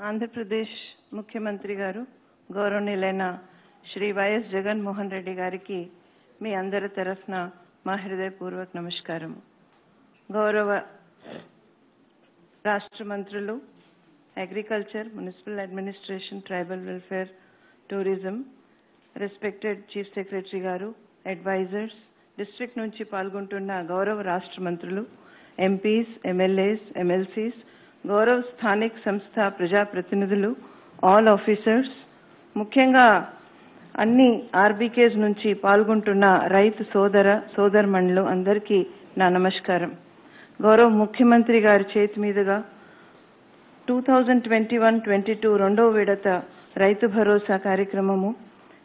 ఆంధ్రప్రదేశ్ ముఖ్యమంత్రి గారు గౌరవనీయులైన శ్రీ వైఎస్ జగన్మోహన్ రెడ్డి గారికి మీ అందరి తరఫున మా హృదయపూర్వక నమస్కారం. గౌరవ రాష్ట్ర మంత్రులు agriculture, municipal administration, tribal welfare, tourism, respected chief secretary గారు, అడ్వైజర్స్, డిస్ట్రిక్ట్ నుంచి పాల్గొంటున్న గౌరవ రాష్ట్ర మంత్రులు, ఎంపీస్, ఎమ్మెల్యేస్, ఎమ్మెల్సీస్, గౌరవ స్థానిక సంస్థ ప్రజాప్రతినిధులు, ఆల్ ఆఫీసర్స్, ముఖ్యంగా అన్ని ఆర్బీకేస్ నుంచి పాల్గొంటున్న రైతు సోదరమణులు అందరికీ నా నమస్కారం. గౌరవ ముఖ్యమంత్రి గారి చేతి మీదుగా 2021-22 రెండవ విడత రైతు భరోసా కార్యక్రమము,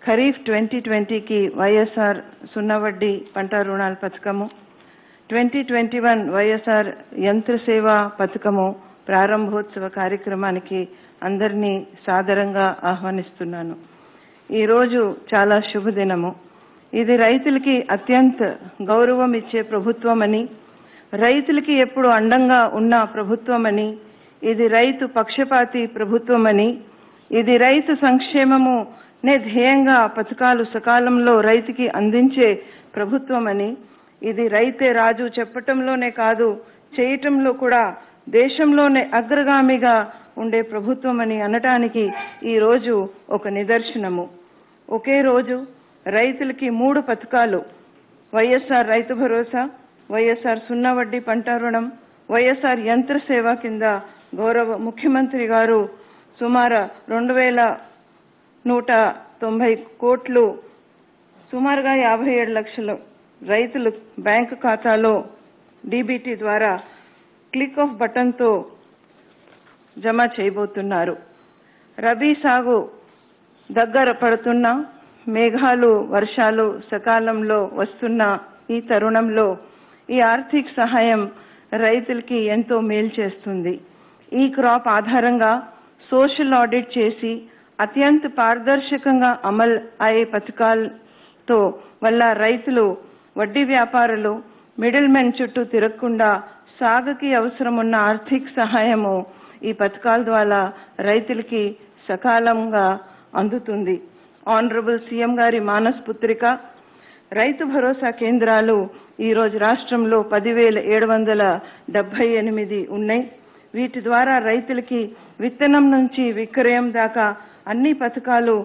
ఖరీఫ్ 2020కి వైఎస్ఆర్ సున్నా వడ్డీ పంట రుణాల పథకము, 2021 వైఎస్ఆర్ యంత్ర సేవా పథకము ప్రారంభోత్సవ కార్యక్రమానికి అందరినీ సాదరంగా ఆహ్వానిస్తున్నాను. ఈరోజు చాలా శుభదినము. ఇది రైతులకి అత్యంత గౌరవం ఇచ్చే ప్రభుత్వమని, రైతులకి ఎప్పుడు అండంగా ఉన్న ప్రభుత్వమని, ఇది రైతు పక్షపాతి ప్రభుత్వమని, ఇది రైతు సంక్షేమము ధ్యేయంగా పథకాలు సకాలంలో రైతుకి అందించే ప్రభుత్వమని, ఇది రైతే రాజు చెప్పటంలోనే కాదు చేయటంలో కూడా దేశంలోనే అగ్రగామిగా ఉండే ప్రభుత్వమని అనటానికి ఈరోజు ఒక నిదర్శనము. ఒకే రోజు రైతులకి 3 పథకాలు, వైఎస్ఆర్ రైతు భరోసా, వైఎస్ఆర్ సున్నా వడ్డీ పంట రుణం, వైఎస్ఆర్ యంత్ర సేవ కింద గౌరవ ముఖ్యమంత్రి గారు సుమారు 2190 కోట్లు, సుమారుగా 57 లక్షలు రైతులు బ్యాంకు ఖాతాలో డీబీటీ ద్వారా క్లిక్ ఆఫ్ బటన్తో జమ చేయబోతున్నారు. రబీ సాగు దగ్గర పడుతున్న, మేఘాలు వర్షాలు సకాలంలో వస్తున్న ఈ తరుణంలో ఈ ఆర్థిక సహాయం రైతులకి ఎంతో మేలు చేస్తుంది. ఈ క్రాప్ ఆధారంగా సోషల్ ఆడిట్ చేసి అత్యంత పారదర్శకంగా అమలు అయ్యే పథకాలతో వల్ల రైతులు, వడ్డీ వ్యాపారులు, మిడిల్ మెన్ చుట్టూ తిరగకుండా సాగుకి అవసరమున్న ఆర్థిక సహాయము ఈ పథకాల ద్వారా రైతులకి సకాలంగా అందుతుంది. ఆనరబుల్ సీఎం గారి మానస్ పుత్రిక రైతు భరోసా కేంద్రాలు ఈరోజు రాష్ట్రంలో 10,778 ఉన్నాయి. వీటి ద్వారా రైతులకి విత్తనం నుంచి విక్రయం దాకా అన్ని పథకాలు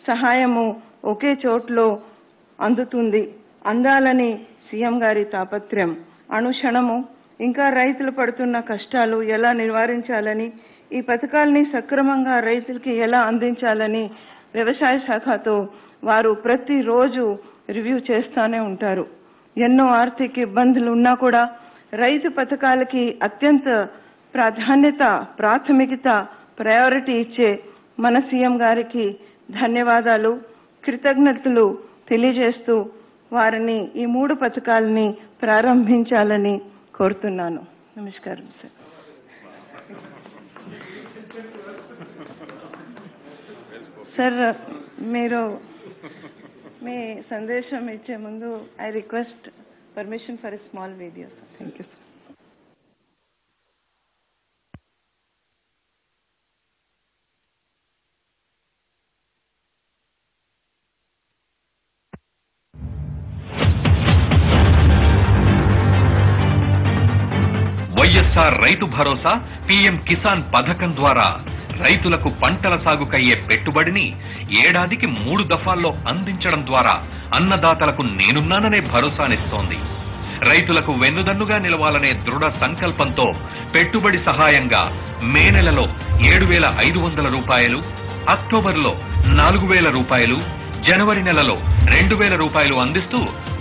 సహాయము ఒకే చోట్లో అందుతుంది. అందాలని సీఎం గారి తాపత్రయం. అనుక్షణము ఇంకా రైతులు పడుతున్న కష్టాలు ఎలా నివారించాలని, ఈ పథకాలని సక్రమంగా రైతులకి ఎలా అందించాలని వ్యవసాయ శాఖతో వారు ప్రతిరోజు రివ్యూ చేస్తూనే ఉంటారు. ఎన్నో ఆర్థిక ఇబ్బందులు ఉన్నా కూడా రైతు పథకాలకి అత్యంత ప్రాథమికత, ప్రయారిటీ ఇచ్చే మన సీఎం గారికి ధన్యవాదాలు, కృతజ్ఞతలు తెలియజేస్తూ వారిని ఈ 3 పథకాలని ప్రారంభించాలని కోరుతున్నాను. నమస్కారం సార్. సార్, మీరు మీ సందేశం ఇచ్చే ముందు I request permission for a small video. Thank you. YSR Rythu Bharosa, PM Kisan పథకం ద్వారా రైతులకు పంటల సాగుకయ్యే పెట్టుబడిని ఏడాదికి 3 దఫాల్లో అందించడం ద్వారా అన్నదాతలకు నేనున్నాననే భరోసానిస్తోంది. రైతులకు వెన్నుదన్నుగా నిలవాలనే దృఢ సంకల్పంతో పెట్టుబడి సహాయంగా మే నెలలో 7,500 రూపాయలు, అక్టోబర్లో 4,000 రూపాయలు, జనవరి నెలలో 2,000 రూపాయలు అందిస్తూ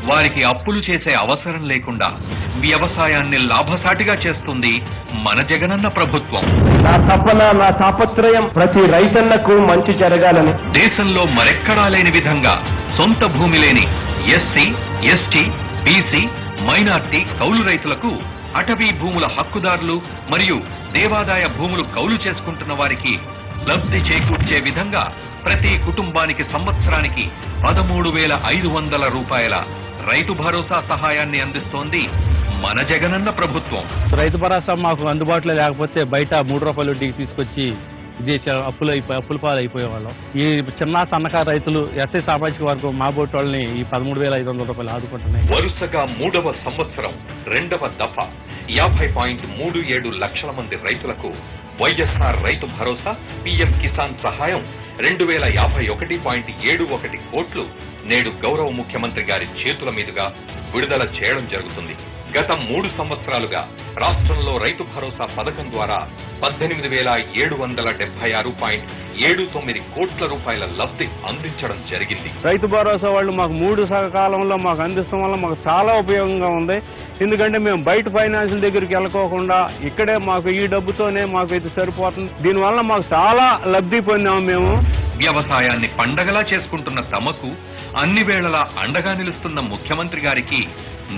వారికి అప్పులు చేసే అవసరం లేకుండా వ్యవసాయాన్ని లాభసాటిగా చేస్తుంది మన జగనన్న ప్రభుత్వం. నా తపన, నా తాపత్రయం ప్రతి రైతన్నకు మంచి జరగాలని. దేశంలో మరెక్కడా లేని విధంగా సొంత భూమి లేని ఎస్సీ, ఎస్టీ, బీసీ, మైనార్టీ కౌలు రైతులకు అటవీ భూముల హక్కుదారులు మరియు దేవాదాయ భూములు కౌలు చేసుకుంటున్న వారికి లబ్ధి చేకూర్చే విధంగా ప్రతి కుటుంబానికి సంవత్సరానికి 13,500 రూపాయల రైతు భరోసా సహాయాన్ని అందిస్తోంది మన జగనన్న ప్రభుత్వం. రైతు భరోసా మాకు అందుబాటులో లేకపోతే బయట 3 రూపాయల వడ్డీకి తీసుకొచ్చి అప్పుల పాలు అయిపోయేవాళ్ళం. ఈ చిన్న సన్నకారు రైతులు ఎస్ఐ సామాజిక వర్గం మా బోటి వాళ్ళని ఈ 13,500 రూపాయలు ఆదుకుంటున్నాయి. వరుసగా 3వ సంవత్సరం 2వ దఫా 50.37 లక్షల మంది రైతులకు వైఎస్ఆర్ రైతు భరోసా పీఎం కిసాన్ సహాయం 2051.71 కోట్లు నేడు గౌరవ ముఖ్యమంత్రి గారి చేతుల మీదుగా విడుదల చేయడం జరుగుతుంది. గత 3 సంవత్సరాలుగా రాష్ట్రంలో రైతు భరోసా పథకం ద్వారా 18,776.79 కోట్ల రూపాయల లబ్ధి అందించడం జరిగింది. రైతు భరోసా వాళ్ళు మాకు 3 కాలంలో మాకు అందిస్తాం వల్ల మాకు చాలా ఉపయోగంగా ఉంది. ఎందుకంటే మేము బయట ఫైనాన్షియల్ దగ్గరికి వెళ్ళకోకుండా ఇక్కడే మాకు ఈ డబ్బుతోనే మాకు ఇది సరిపోతుంది. దీనివల్ల మాకు చాలా లబ్ధి పొందాము. మేము వ్యవసాయాన్ని పండగలా చేసుకుంటున్న తమకు అన్ని వేళలా అండగా నిలుస్తున్న ముఖ్యమంత్రి గారికి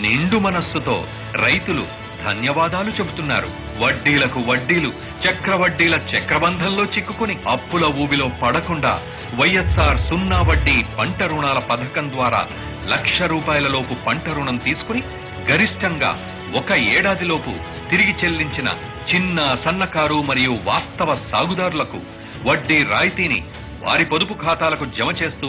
నిండు మనస్సుతో రైతులు ధన్యవాదాలు చెబుతున్నారు. వడ్డీలకు వడ్డీలు, చక్రవడ్డీల చక్రబంధంలో చిక్కుకుని అప్పుల ఊబిలో పడకుండా వైఎస్ఆర్ 0 వడ్డీ పంట రుణాల పథకం ద్వారా ₹1,00,000 పంట రుణం తీసుకుని గరిష్టంగా 1 ఏడాదిలోపు తిరిగి చెల్లించిన చిన్న, సన్నకారు మరియు వాస్తవ సాగుదారులకు వడ్డీ రాయితీని వారి పొదుపు ఖాతాలకు జమ చేస్తూ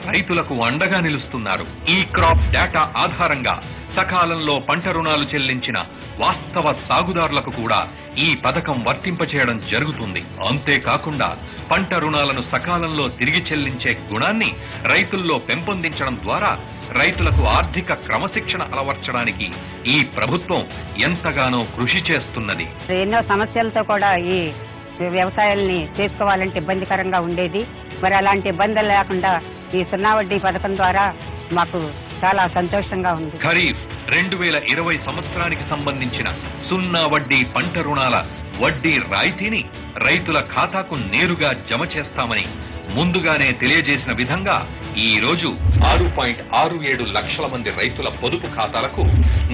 రైతులకు అండగా నిలుస్తున్నారు. ఈ క్రాప్ డేటా ఆధారంగా సకాలంలో పంట రుణాలు చెల్లించిన వాస్తవ సాగుదారులకు కూడా ఈ పథకం వర్తింపచేయడం జరుగుతుంది. అంతేకాకుండా పంట రుణాలను సకాలంలో తిరిగి చెల్లించే గుణాన్ని రైతుల్లో పెంపొందించడం ద్వారా రైతులకు ఆర్థిక క్రమశిక్షణ అలవర్చడానికి ఈ ప్రభుత్వం ఎంతగానో కృషి చేస్తున్నది. ఎన్నో సమస్యలతో కూడా ఈ వ్యవసాయాల్ని చేసుకోవాలంటే ఇబ్బందికరంగా ఉండేది. మరి అలాంటి ఇబ్బందులు లేకుండా ఈ 0 వడ్డీ పథకం ద్వారా మాకు చాలా సంతోషంగా ఉంది. ఖరీఫ్ 2020 సంవత్సరానికి సంబంధించిన 0 వడ్డీ పంట రుణాల వడ్డీ రాయితీని రైతుల ఖాతాకు నేరుగా జమ చేస్తామని ముందుగానే తెలియజేసిన విధంగా ఈ రోజు 6.67 లక్షల మంది రైతుల పొదుపు ఖాతాలకు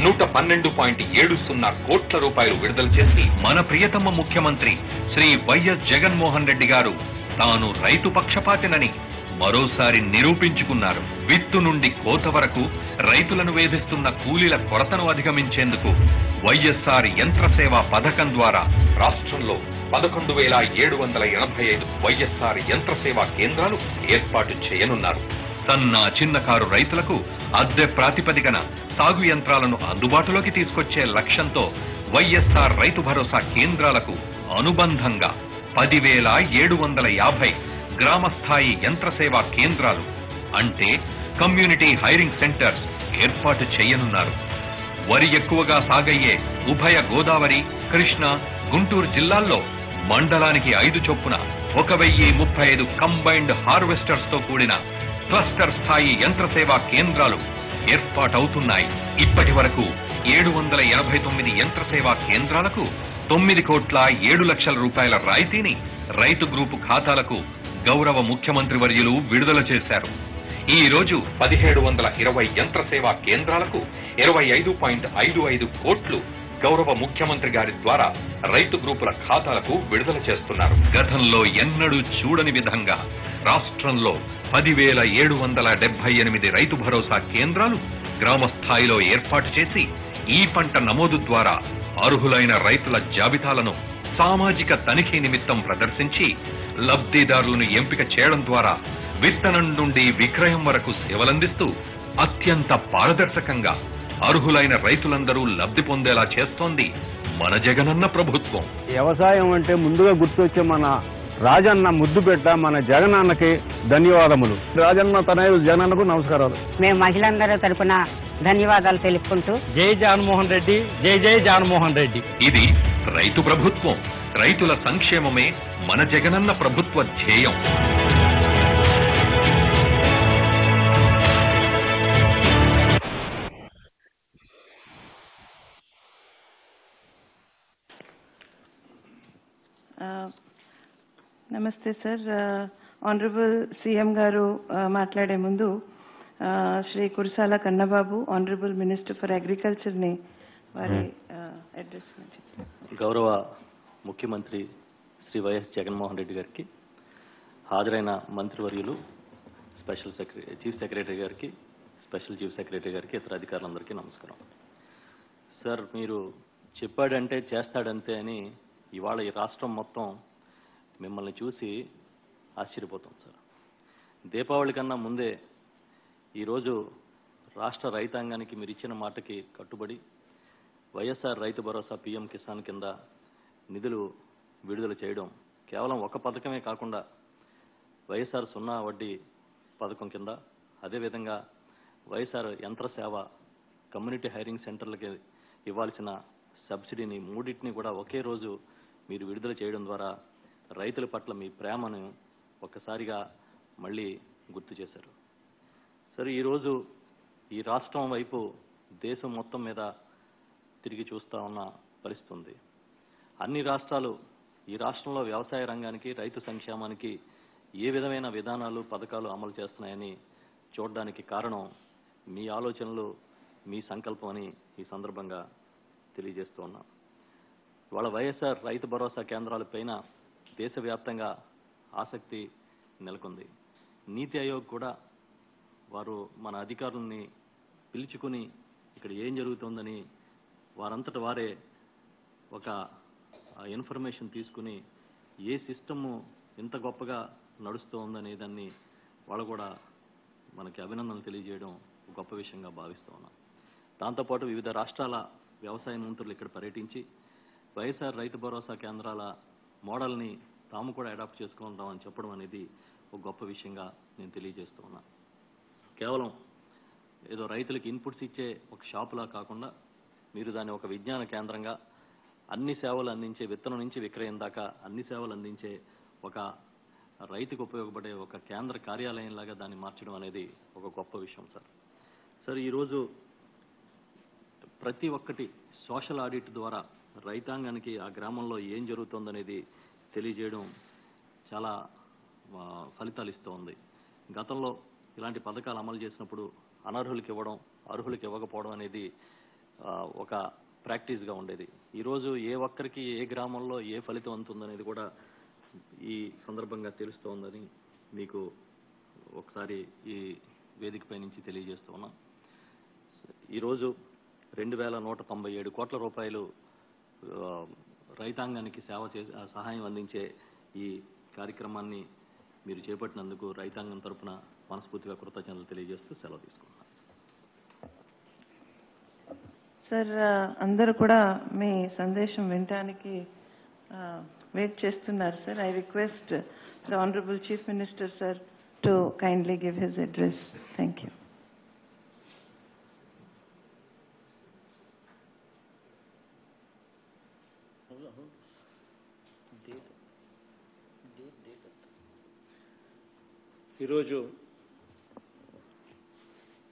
112.70 కోట్ల రూపాయలు విడుదల చేసి మన ప్రియతమ ముఖ్యమంత్రి శ్రీ వైఎస్ జగన్మోహన్ రెడ్డి గారు తాను రైతు పక్షపాతినని మరోసారి నిరూపించుకున్నారు. విత్తు నుండి కోత వరకు రైతులను వేధిస్తున్న కూలీల కొరతను అధిగమించేందుకు వైఎస్ఆర్ యంత్ర సేవ పథకం ద్వారా రాష్ట్రంలో 11,785 వైఎస్ఆర్ యంత్ర సేవా కేంద్రాలు ఏర్పాటు చేయనున్నారు. సన్న, చిన్నకారు రైతులకు అద్దె ప్రాతిపదికన సాగు యంత్రాలను అందుబాటులోకి తీసుకొచ్చే లక్ష్యంతో వైఎస్ఆర్ రైతు భరోసా కేంద్రాలకు అనుబంధంగా 10,750 గ్రామస్థాయి యంత్ర సేవా కేంద్రాలు అంటే కమ్యూనిటీ హైరింగ్ సెంటర్స్ ఏర్పాటు చేయనున్నారు. వరి ఎక్కువగా సాగయ్యే ఉభయ గోదావరి, కృష్ణా, గుంటూరు జిల్లాల్లో మండలానికి 5 చొప్పున 1,035 కంబైన్డ్ హార్వెస్టర్స్ తో కూడిన క్లస్టర్ స్థాయి యంత్ర సేవా కేంద్రాలు ఏర్పాటవుతున్నాయి. ఇప్పటి వరకు 789 యంత్ర సేవా కేంద్రాలకు 9,07 లక్షల రూపాయల రాయితీని రైతు గ్రూపు ఖాతాలకు గౌరవ ముఖ్యమంత్రి వర్యులు విడుదల చేశారు. ఈ రోజు 1,720 యంత్ర సేవా కేంద్రాలకు 25.55 కోట్లు గౌరవ ముఖ్యమంత్రి గారి ద్వారా రైతు గ్రూపుల ఖాతాలకు విడుదల చేస్తున్నారు. గతంలో ఎన్నడూ చూడని విధంగా రాష్ట్రంలో 10,778 రైతు భరోసా కేంద్రాలు గ్రామ స్థాయిలో ఏర్పాటు చేసి ఈ పంట నమోదు ద్వారా అర్హులైన రైతుల జాబితాలను సామాజిక తనిఖీ నిమిత్తం ప్రదర్శించి లబ్ధిదారులను ఎంపిక చేయడం ద్వారా విత్తనం నుండి విక్రయం వరకు సేవలందిస్తూ అత్యంత పారదర్శకంగా అర్హులైన రైతులందరూ లబ్ధి పొందేలా చేస్తోంది మన జగనన్న ప్రభుత్వం. వ్యవసాయం అంటే ముందుగా గుర్తొచ్చే మన రాజన్న ముద్దుబిడ్డ మన జగనన్నకి ధన్యవాదములు. రాజన్న తనయుడు జగనన్నకు నమస్కారాలు. మేము మహిళలందరూ తరపున ధన్యవాదాలు తెలుపుకుంటూ జై జగన్మోహన్ రెడ్డి, జై జై జగన్మోహన్ రెడ్డి. ఇది రైతు ప్రభుత్వం. రైతుల సంక్షేమమే మన జగనన్న ప్రభుత్వ ధ్యేయం. నమస్తే సార్. ఆనరబుల్ సీఎం గారు మాట్లాడే ముందు Shri Kurasala Kannababu honourable minister for agriculture ని వారి అడ్రస్. గౌరవ ముఖ్యమంత్రి శ్రీ వైఎస్ జగన్మోహన్ రెడ్డి గారికి, హాజరైన మంత్రివర్యులు, స్పెషల్ చీఫ్ సెక్రటరీ గారికి, స్పెషల్ చీఫ్ సెక్రటరీ గారికి, ఇతర అధికారులందరికీ నమస్కారం. సార్, మీరు చెప్పాడంటే చేస్తాడంతే అని ఇవాళ ఈ రాష్ట్రం మొత్తం మిమ్మల్ని చూసి ఆశ్చర్యపోతాం సార్. దీపావళి కన్నా ముందే ఈరోజు రాష్ట్ర రైతాంగానికి మీరు ఇచ్చిన మాటకి కట్టుబడి వైఎస్ఆర్ రైతు భరోసా పీఎం కిసాన్ కింద నిధులు విడుదల చేయడం కేవలం ఒక పథకమే కాకుండా వైఎస్ఆర్ 0 వడ్డీ పథకం కింద, అదేవిధంగా వైఎస్ఆర్ యంత్ర సేవ, కమ్యూనిటీ హైరింగ్ సెంటర్లకి ఇవ్వాల్సిన సబ్సిడీని మూడింటిని కూడా ఒకే రోజు మీరు విడుదల చేయడం ద్వారా రైతుల పట్ల మీ ప్రేమను ఒక్కసారిగా మళ్ళీ గుర్తు చేశారు. సరే, ఈరోజు ఈ రాష్ట్రం వైపు దేశం మొత్తం మీద తిరిగి చూస్తూ ఉన్న పరిస్థితి ఉంది. అన్ని రాష్ట్రాలు ఈ రాష్ట్రంలో వ్యవసాయ రంగానికి, రైతు సంక్షేమానికి ఏ విధమైన విధానాలు, పథకాలు అమలు చేస్తున్నాయని చూడడానికి కారణం మీ ఆలోచనలు, మీ సంకల్పం అని ఈ సందర్భంగా తెలియజేస్తూ ఉన్నాం. ఇవాళ వైఎస్ఆర్ రైతు భరోసా కేంద్రాలపైన దేశవ్యాప్తంగా ఆసక్తి నెలకొంది. నీతి ఆయోగ్ కూడా వారు మన అధికారుల్ని పిలుచుకుని ఇక్కడ ఏం జరుగుతోందని వారంతట వారే ఒక ఇన్ఫర్మేషన్ తీసుకుని ఏ సిస్టము ఇంత గొప్పగా నడుస్తూ ఉందనే దాన్ని వాళ్ళు కూడా మనకి అభినందనలు తెలియజేయడం గొప్ప విషయంగా భావిస్తూ ఉన్నాం. దాంతోపాటు వివిధ రాష్ట్రాల వ్యవసాయ మంత్రులు ఇక్కడ పర్యటించి వైఎస్ఆర్ రైతు భరోసా కేంద్రాల మోడల్ని తాము కూడా అడాప్ట్ చేసుకుంటామని చెప్పడం అనేది ఒక గొప్ప విషయంగా నేను తెలియజేస్తూ ఉన్నా. కేవలం ఏదో రైతులకు ఇన్పుట్స్ ఇచ్చే ఒక షాపులా కాకుండా మీరు దాన్ని ఒక విజ్ఞాన కేంద్రంగా అన్ని సేవలు అందించే, విత్తనం నుంచి విక్రయం దాకా అన్ని సేవలు అందించే ఒక రైతుకు ఉపయోగపడే ఒక కేంద్ర కార్యాలయంలాగా దాన్ని మార్చడం అనేది ఒక గొప్ప విషయం సార్. సార్, ఈరోజు ప్రతి ఒక్కటి సోషల్ ఆడిట్ ద్వారా రైతాంగానికి ఆ గ్రామంలో ఏం జరుగుతుందనేది తెలియజేయడం చాలా ఫలితాలు ఇస్తూ ఉంది. గతంలో ఇలాంటి పథకాలు అమలు చేసినప్పుడు అనర్హులకు ఇవ్వడం, అర్హులకు ఇవ్వకపోవడం అనేది ఒక ప్రాక్టీస్గా ఉండేది. ఈరోజు ఏ ఒక్కరికి ఏ గ్రామంలో ఏ ఫలితం అందుతుందనేది కూడా ఈ సందర్భంగా తెలుస్తోందని మీకు ఒకసారి ఈ వేదికపై నుంచి తెలియజేస్తూ ఉన్నాం. ఈరోజు 2197 కోట్ల రూపాయలు రైతాంగానికి సహాయం అందించే ఈ కార్యక్రమాన్ని మీరు చేపట్టినందుకు రైతాంగం తరపున మనస్ఫూర్తిగా కృతజ్ఞతలు తెలియజేస్తూ సెలవు తీసుకుంటున్నాను. సార్, అందరూ కూడా మీ సందేశం వినడానికి వెయిట్ చేస్తున్నారు sir. I request the honourable chief minister sir to kindly give his address. Thank you. ఈరోజు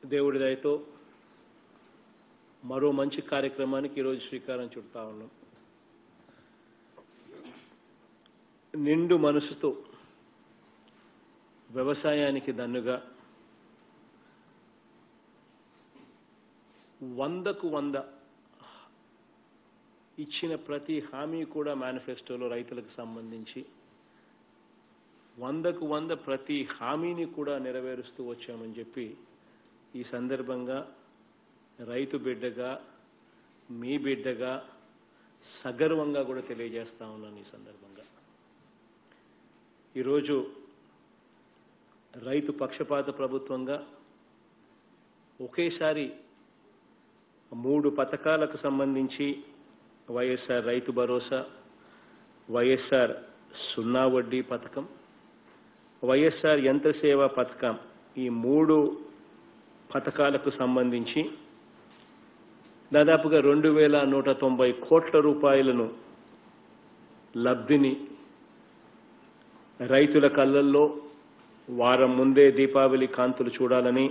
దేవుడి దయతో మరో మంచి కార్యక్రమానికి ఈరోజు శ్రీకారం చుడతా ఉన్నాం. నిండు మనసుతో వ్యవసాయానికి దన్నుగా 100కు 100 ఇచ్చిన ప్రతి హామీ కూడా మేనిఫెస్టోలో రైతులకు సంబంధించి 100కు 100 ప్రతి హామీని కూడా నెరవేరుస్తూ వచ్చామని చెప్పి ఈ సందర్భంగా రైతు బిడ్డగా, మీ బిడ్డగా సగర్వంగా కూడా తెలియజేస్తా ఉన్నాను. ఈ సందర్భంగా ఈరోజు రైతు పక్షపాత ప్రభుత్వంగా ఒకేసారి 3 పథకాలకు సంబంధించి వైఎస్ఆర్ రైతు భరోసా, వైఎస్ఆర్ 0 వడ్డీ పథకం, వైఎస్ఆర్ యంత్ర సేవ పథకం, ఈ 3 పథకాలకు సంబంధించి దాదాపుగా 2190 కోట్ల రూపాయలను లబ్ధిని రైతుల కళ్ళల్లో వారం ముందే దీపావళి కాంతులు చూడాలని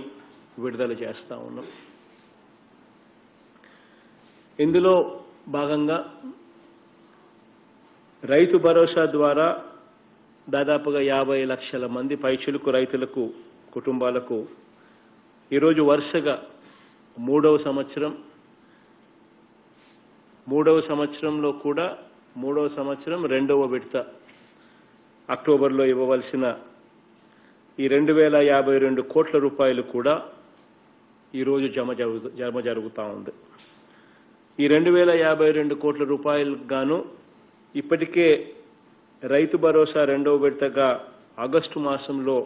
విడుదల చేస్తా ఉన్నాం. ఇందులో భాగంగా రైతు భరోసా ద్వారా దాదాపుగా 50 లక్షల మంది పైచిలుకు రైతులకు, కుటుంబాలకు ఈరోజు వరుసగా మూడవ సంవత్సరంలో కూడా 3వ సంవత్సరం 2వ విడత అక్టోబర్లో ఇవ్వవలసిన ఈ 2052 కోట్ల రూపాయలు కూడా ఈరోజు జమ జరుగుతూ ఉంది. ఈ 2052 కోట్ల రూపాయలకు గాను ఇప్పటికే రైతు భరోసా రెండవ విడతగా ఆగస్టు మాసంలో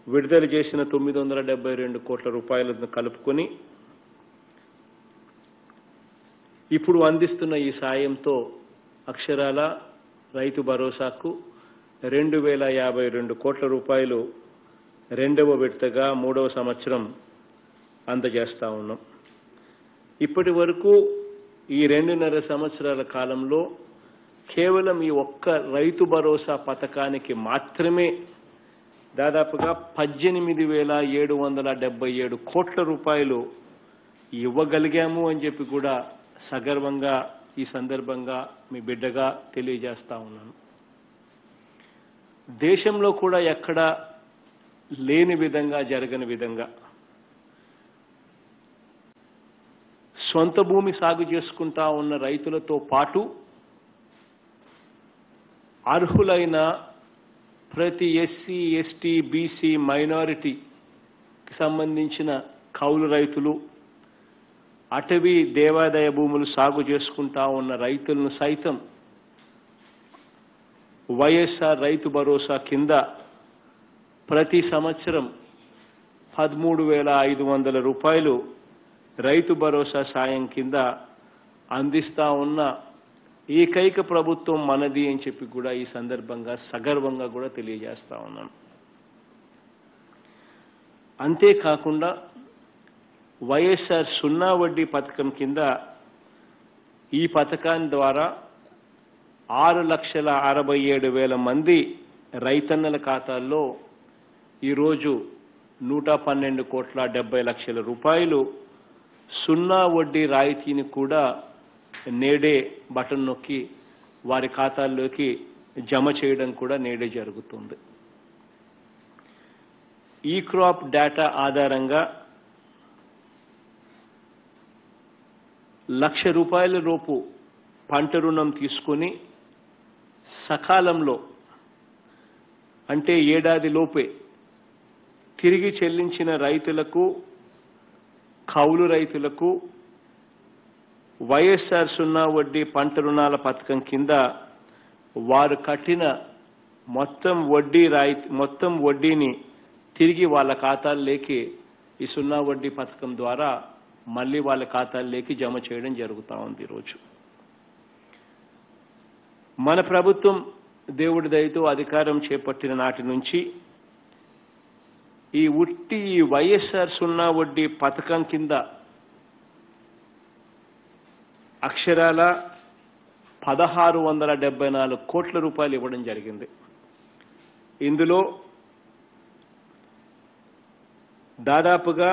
విడుదల చేసిన 972 కోట్ల రూపాయలను కలుపుకొని ఇప్పుడు అందిస్తున్న ఈ సాయంతో అక్షరాల రైతు భరోసాకు 2052 కోట్ల రూపాయలు రెండవ విడతగా మూడవ సంవత్సరం అందజేస్తా ఉన్నాం. ఇప్పటి వరకు ఈ 2.5 సంవత్సరాల కాలంలో కేవలం ఈ ఒక్క రైతు భరోసా పథకానికి మాత్రమే దాదాపుగా 18,777 కోట్ల రూపాయలు ఇవ్వగలిగాము అని చెప్పి కూడా సగర్వంగా ఈ సందర్భంగా మీ బిడ్డగా తెలియజేస్తా ఉన్నాను. దేశంలో కూడా ఎక్కడ లేని విధంగా జరగని విధంగా సొంత భూమి సాగు చేసుకుంటా ఉన్న రైతులతో పాటు అర్హులైన ప్రతి ఎస్సీ, ఎస్టీ, బీసీ, మైనారిటీకి సంబంధించిన కౌలు రైతులు, అటవీ దేవాదాయ భూములు సాగు చేసుకుంటా ఉన్న రైతులను సైతం వైఎస్ఆర్ రైతు భరోసా కింద ప్రతి సంవత్సరం 13,500 రూపాయలు రైతు భరోసా సాయం కింద అందిస్తా ఉన్న ఏకైక ప్రభుత్వం మనది అని చెప్పి కూడా ఈ సందర్భంగా సగర్వంగా కూడా తెలియజేస్తా ఉన్నాను. అంతేకాకుండా వైఎస్ఆర్ సున్నా వడ్డీ పథకం కింద ఈ పథకాన్ని ద్వారా 6,67,000 మంది రైతన్నల ఖాతాల్లో ఈరోజు 112,70,00,000 రూపాయలు సున్నా వడ్డీ రాయితీని కూడా నేడే బటన్ నొక్కి వారి ఖాతాల్లోకి జమ చేయడం కూడా నేడే జరుగుతుంది. ఈ క్రాప్ డేటా ఆధారంగా 1,00,000 రూపాయల లోపు పంట రుణం తీసుకొని సకాలంలో అంటే ఏడాది లోపే తిరిగి చెల్లించిన రైతులకు, కౌలు రైతులకు వైఎస్ఆర్ సున్నా వడ్డీ పంట రుణాల పథకం కింద వారు కట్టిన మొత్తం వడ్డీని తిరిగి వాళ్ళ ఖాతాల్లోకి ఈ సున్నా వడ్డీ పథకం ద్వారా మళ్ళీ వాళ్ళ ఖాతాల్లోకి జమ చేయడం జరుగుతూ ఉంది. ఈరోజు మన ప్రభుత్వం దేవుడి దయతో అధికారం చేపట్టిన నాటి నుంచి ఈ వైఎస్ఆర్ సున్నా వడ్డీ పథకం కింద అక్షరాల 1,674 కోట్ల రూపాయలు ఇవ్వడం జరిగింది. ఇందులో దాదాపుగా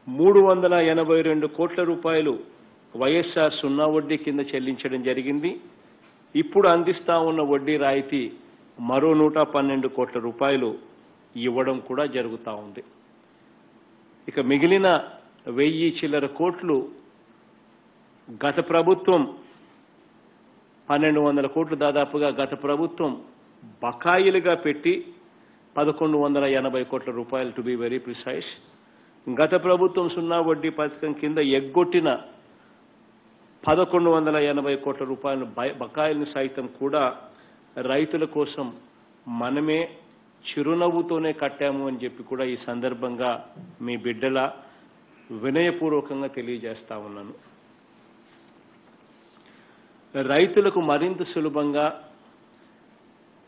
382 కోట్ల రూపాయలు వైఎస్ఆర్ సున్నా వడ్డీ కింద చెల్లించడం జరిగింది. ఇప్పుడు అందిస్తా ఉన్న వడ్డీ రాయితీ మరో 112 కోట్ల రూపాయలు ఇవ్వడం కూడా జరుగుతూ ఉంది. ఇక మిగిలిన 1,000 చిల్లర కోట్లు గత ప్రభుత్వం 1,200 కోట్లు దాదాపుగా గత ప్రభుత్వం బకాయిలుగా పెట్టి 1,180 కోట్ల రూపాయలు టు బి వెరీ ప్రిసైజ్ గత ప్రభుత్వం సున్నా వడ్డీ పథకం కింద ఎగ్గొట్టిన 1,180 కోట్ల రూపాయల బకాయిలను సైతం కూడా రైతుల కోసం మనమే చిరునవ్వుతోనే కట్టాము అని చెప్పి కూడా ఈ సందర్భంగా మీ బిడ్డల వినయపూర్వకంగా తెలియజేస్తా ఉన్నాను. రైతులకు మరింత సులభంగా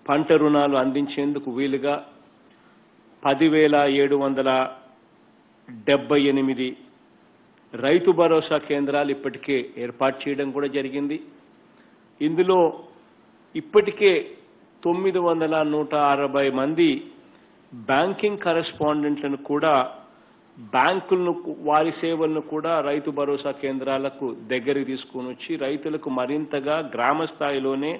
పంట రుణాలు అందించేందుకు వీలుగా 10,778 రైతు భరోసా కేంద్రాలు ఇప్పటికే ఏర్పాటు చేయడం కూడా జరిగింది. ఇందులో ఇప్పటికే 960 మంది బ్యాంకింగ్ కరెస్పాండెంట్లను కూడా బ్యాంకులను వారి సేవలను కూడా రైతు భరోసా కేంద్రాలకు దగ్గరికి తీసుకొని వచ్చి రైతులకు మరింతగా గ్రామ స్థాయిలోనే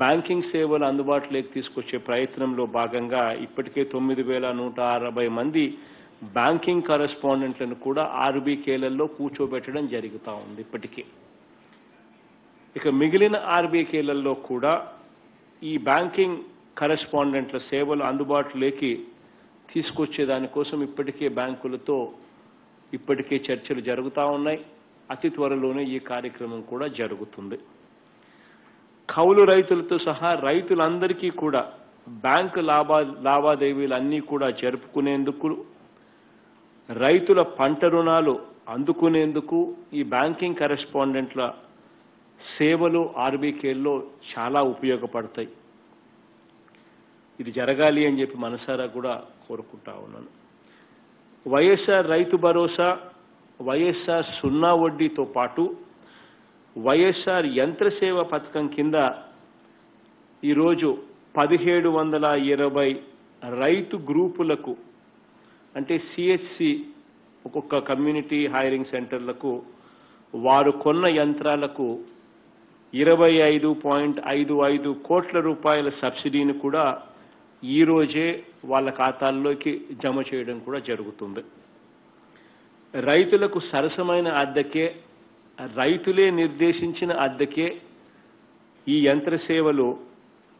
బ్యాంకింగ్ సేవలు అందుబాటులోకి తీసుకొచ్చే ప్రయత్నంలో భాగంగా ఇప్పటికే 9,160 మంది బ్యాంకింగ్ కరెస్పాండెంట్లను కూడా ఆర్బీకేలలో కూర్చోబెట్టడం జరుగుతూ ఉంది ఇప్పటికే. ఇక మిగిలిన ఆర్బీకేలలో కూడా ఈ బ్యాంకింగ్ కరెస్పాండెంట్ల సేవలు అందుబాటులోకి తీసుకొచ్చే దానికోసం ఇప్పటికే బ్యాంకులతో చర్చలు జరుగుతూ ఉన్నాయి. అతి త్వరలోనే ఈ కార్యక్రమం కూడా జరుగుతుంది. కౌలు రైతులతో సహా రైతులందరికీ కూడా బ్యాంకు లావాదేవీలన్నీ కూడా జరుపుకునేందుకు, రైతుల పంట రుణాలు అందుకునేందుకు ఈ బ్యాంకింగ్ కరెస్పాండెంట్ల సేవలు ఆర్బీకేల్లో చాలా ఉపయోగపడతాయి. ఇది జరగాలి అని చెప్పి మనసారా కూడా కోరుకుంటా ఉన్నాను. వైఎస్ఆర్ రైతు భరోసా, వైఎస్ఆర్ సున్నా వడ్డీతో పాటు వైఎస్ఆర్ యంత్ర సేవ పథకం కింద ఈరోజు 1720 రైతు గ్రూపులకు, అంటే సిహెచ్సి ఒక్కొక్క కమ్యూనిటీ హైరింగ్ సెంటర్లకు వారు కొన్న యంత్రాలకు 25.55 కోట్ల రూపాయల సబ్సిడీని కూడా ఈ రోజే వాళ్ళ ఖాతాల్లోకి జమ చేయడం కూడా జరుగుతుంది. రైతులకు సరసమైన అద్దెకే, రైతులే నిర్దేశించిన అద్దెకే ఈ యంత్ర సేవలు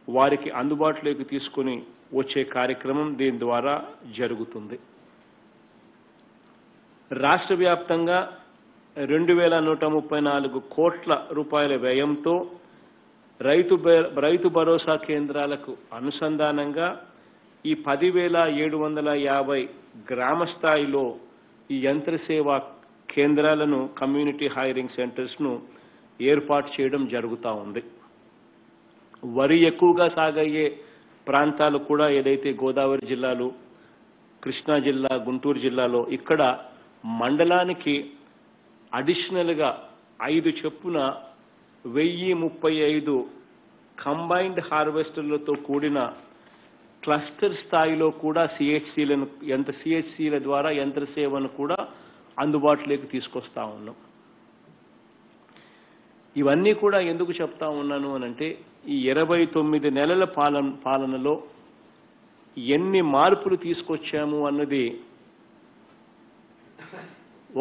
వారికి అందుబాటులోకి తీసుకుని వచ్చే కార్యక్రమం దీని ద్వారా జరుగుతుంది. రాష్ట్ర వ్యాప్తంగా 2134 కోట్ల రూపాయల వ్యయంతో రైతు భరోసా కేంద్రాలకు అనుసంధానంగా ఈ 10,750 గ్రామ స్థాయిలో ఈ యంత్ర సేవా కేంద్రాలను, కమ్యూనిటీ హైరింగ్ సెంటర్స్ను ఏర్పాటు చేయడం జరుగుతూ ఉంది. వరి ఎక్కువగా సాగయ్యే ప్రాంతాలు కూడా ఏదైతే గోదావరి జిల్లాలు, కృష్ణా జిల్లా, గుంటూరు జిల్లాలో ఇక్కడ మండలానికి అడిషనల్గా 5 చొప్పున 1035 కంబైన్డ్ హార్వెస్టర్లతో కూడిన క్లస్టర్ స్థాయిలో కూడా సిహెచ్సిల ద్వారా యంత్ర సేవను కూడా అందుబాటులోకి తీసుకొస్తా ఉన్నాం. ఇవన్నీ కూడా ఎందుకు చెప్తా ఉన్నాను అనంటే, ఈ 29 నెలల పాలనలో ఎన్ని మార్పులు తీసుకొచ్చాము అన్నది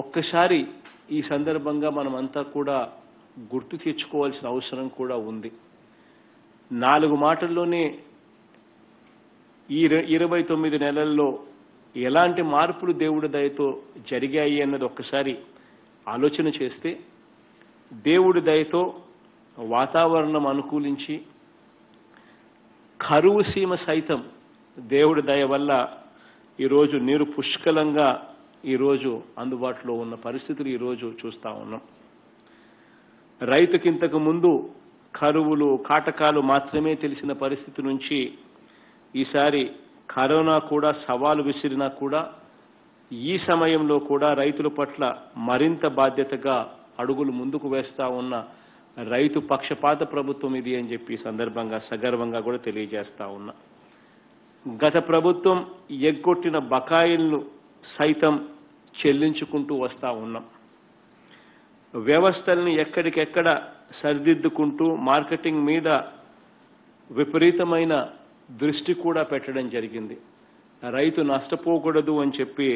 ఒక్కసారి ఈ సందర్భంగా మనమంతా కూడా గుర్తు తెచ్చుకోవాల్సిన అవసరం కూడా ఉంది. 4 మాటల్లోనే ఈ 29 నెలల్లో ఎలాంటి మార్పులు దేవుడి దయతో జరిగాయి అన్నది ఒక్కసారి ఆలోచన చేస్తే, దేవుడి దయతో వాతావరణం అనుకూలించి కరువు సీమ సైతం దేవుడి దయ వల్ల ఈరోజు నీరు పుష్కలంగా ఈరోజు అందుబాటులో ఉన్న పరిస్థితులు ఈరోజు చూస్తూ ఉన్నాం. రైతుకింతకు ముందు కరువులు, కాటకాలు మాత్రమే తెలిసిన పరిస్థితి నుంచి ఈసారి కరోనా కూడా సవాలు విసిరినా కూడా ఈ సమయంలో కూడా రైతుల పట్ల మరింత బాధ్యతగా అడుగులు ముందుకు వేస్తా ఉన్న రైతు పక్షపాత ప్రభుత్వం ఇది అని చెప్పి సందర్భంగా సగర్వంగా కూడా తెలియజేస్తా ఉన్నా. గత ప్రభుత్వం ఎగ్గొట్టిన బకాయిలను సైతం చెల్లించుకుంటూ వస్తా ఉన్నాం. వ్యవస్థల్ని ఎక్కడికెక్కడ సరిదిద్దుకుంటూ మార్కెటింగ్ మీద విపరీతమైన దృష్టి కూడా పెట్టడం జరిగింది. రైతు నష్టపోకూడదు అని చెప్పి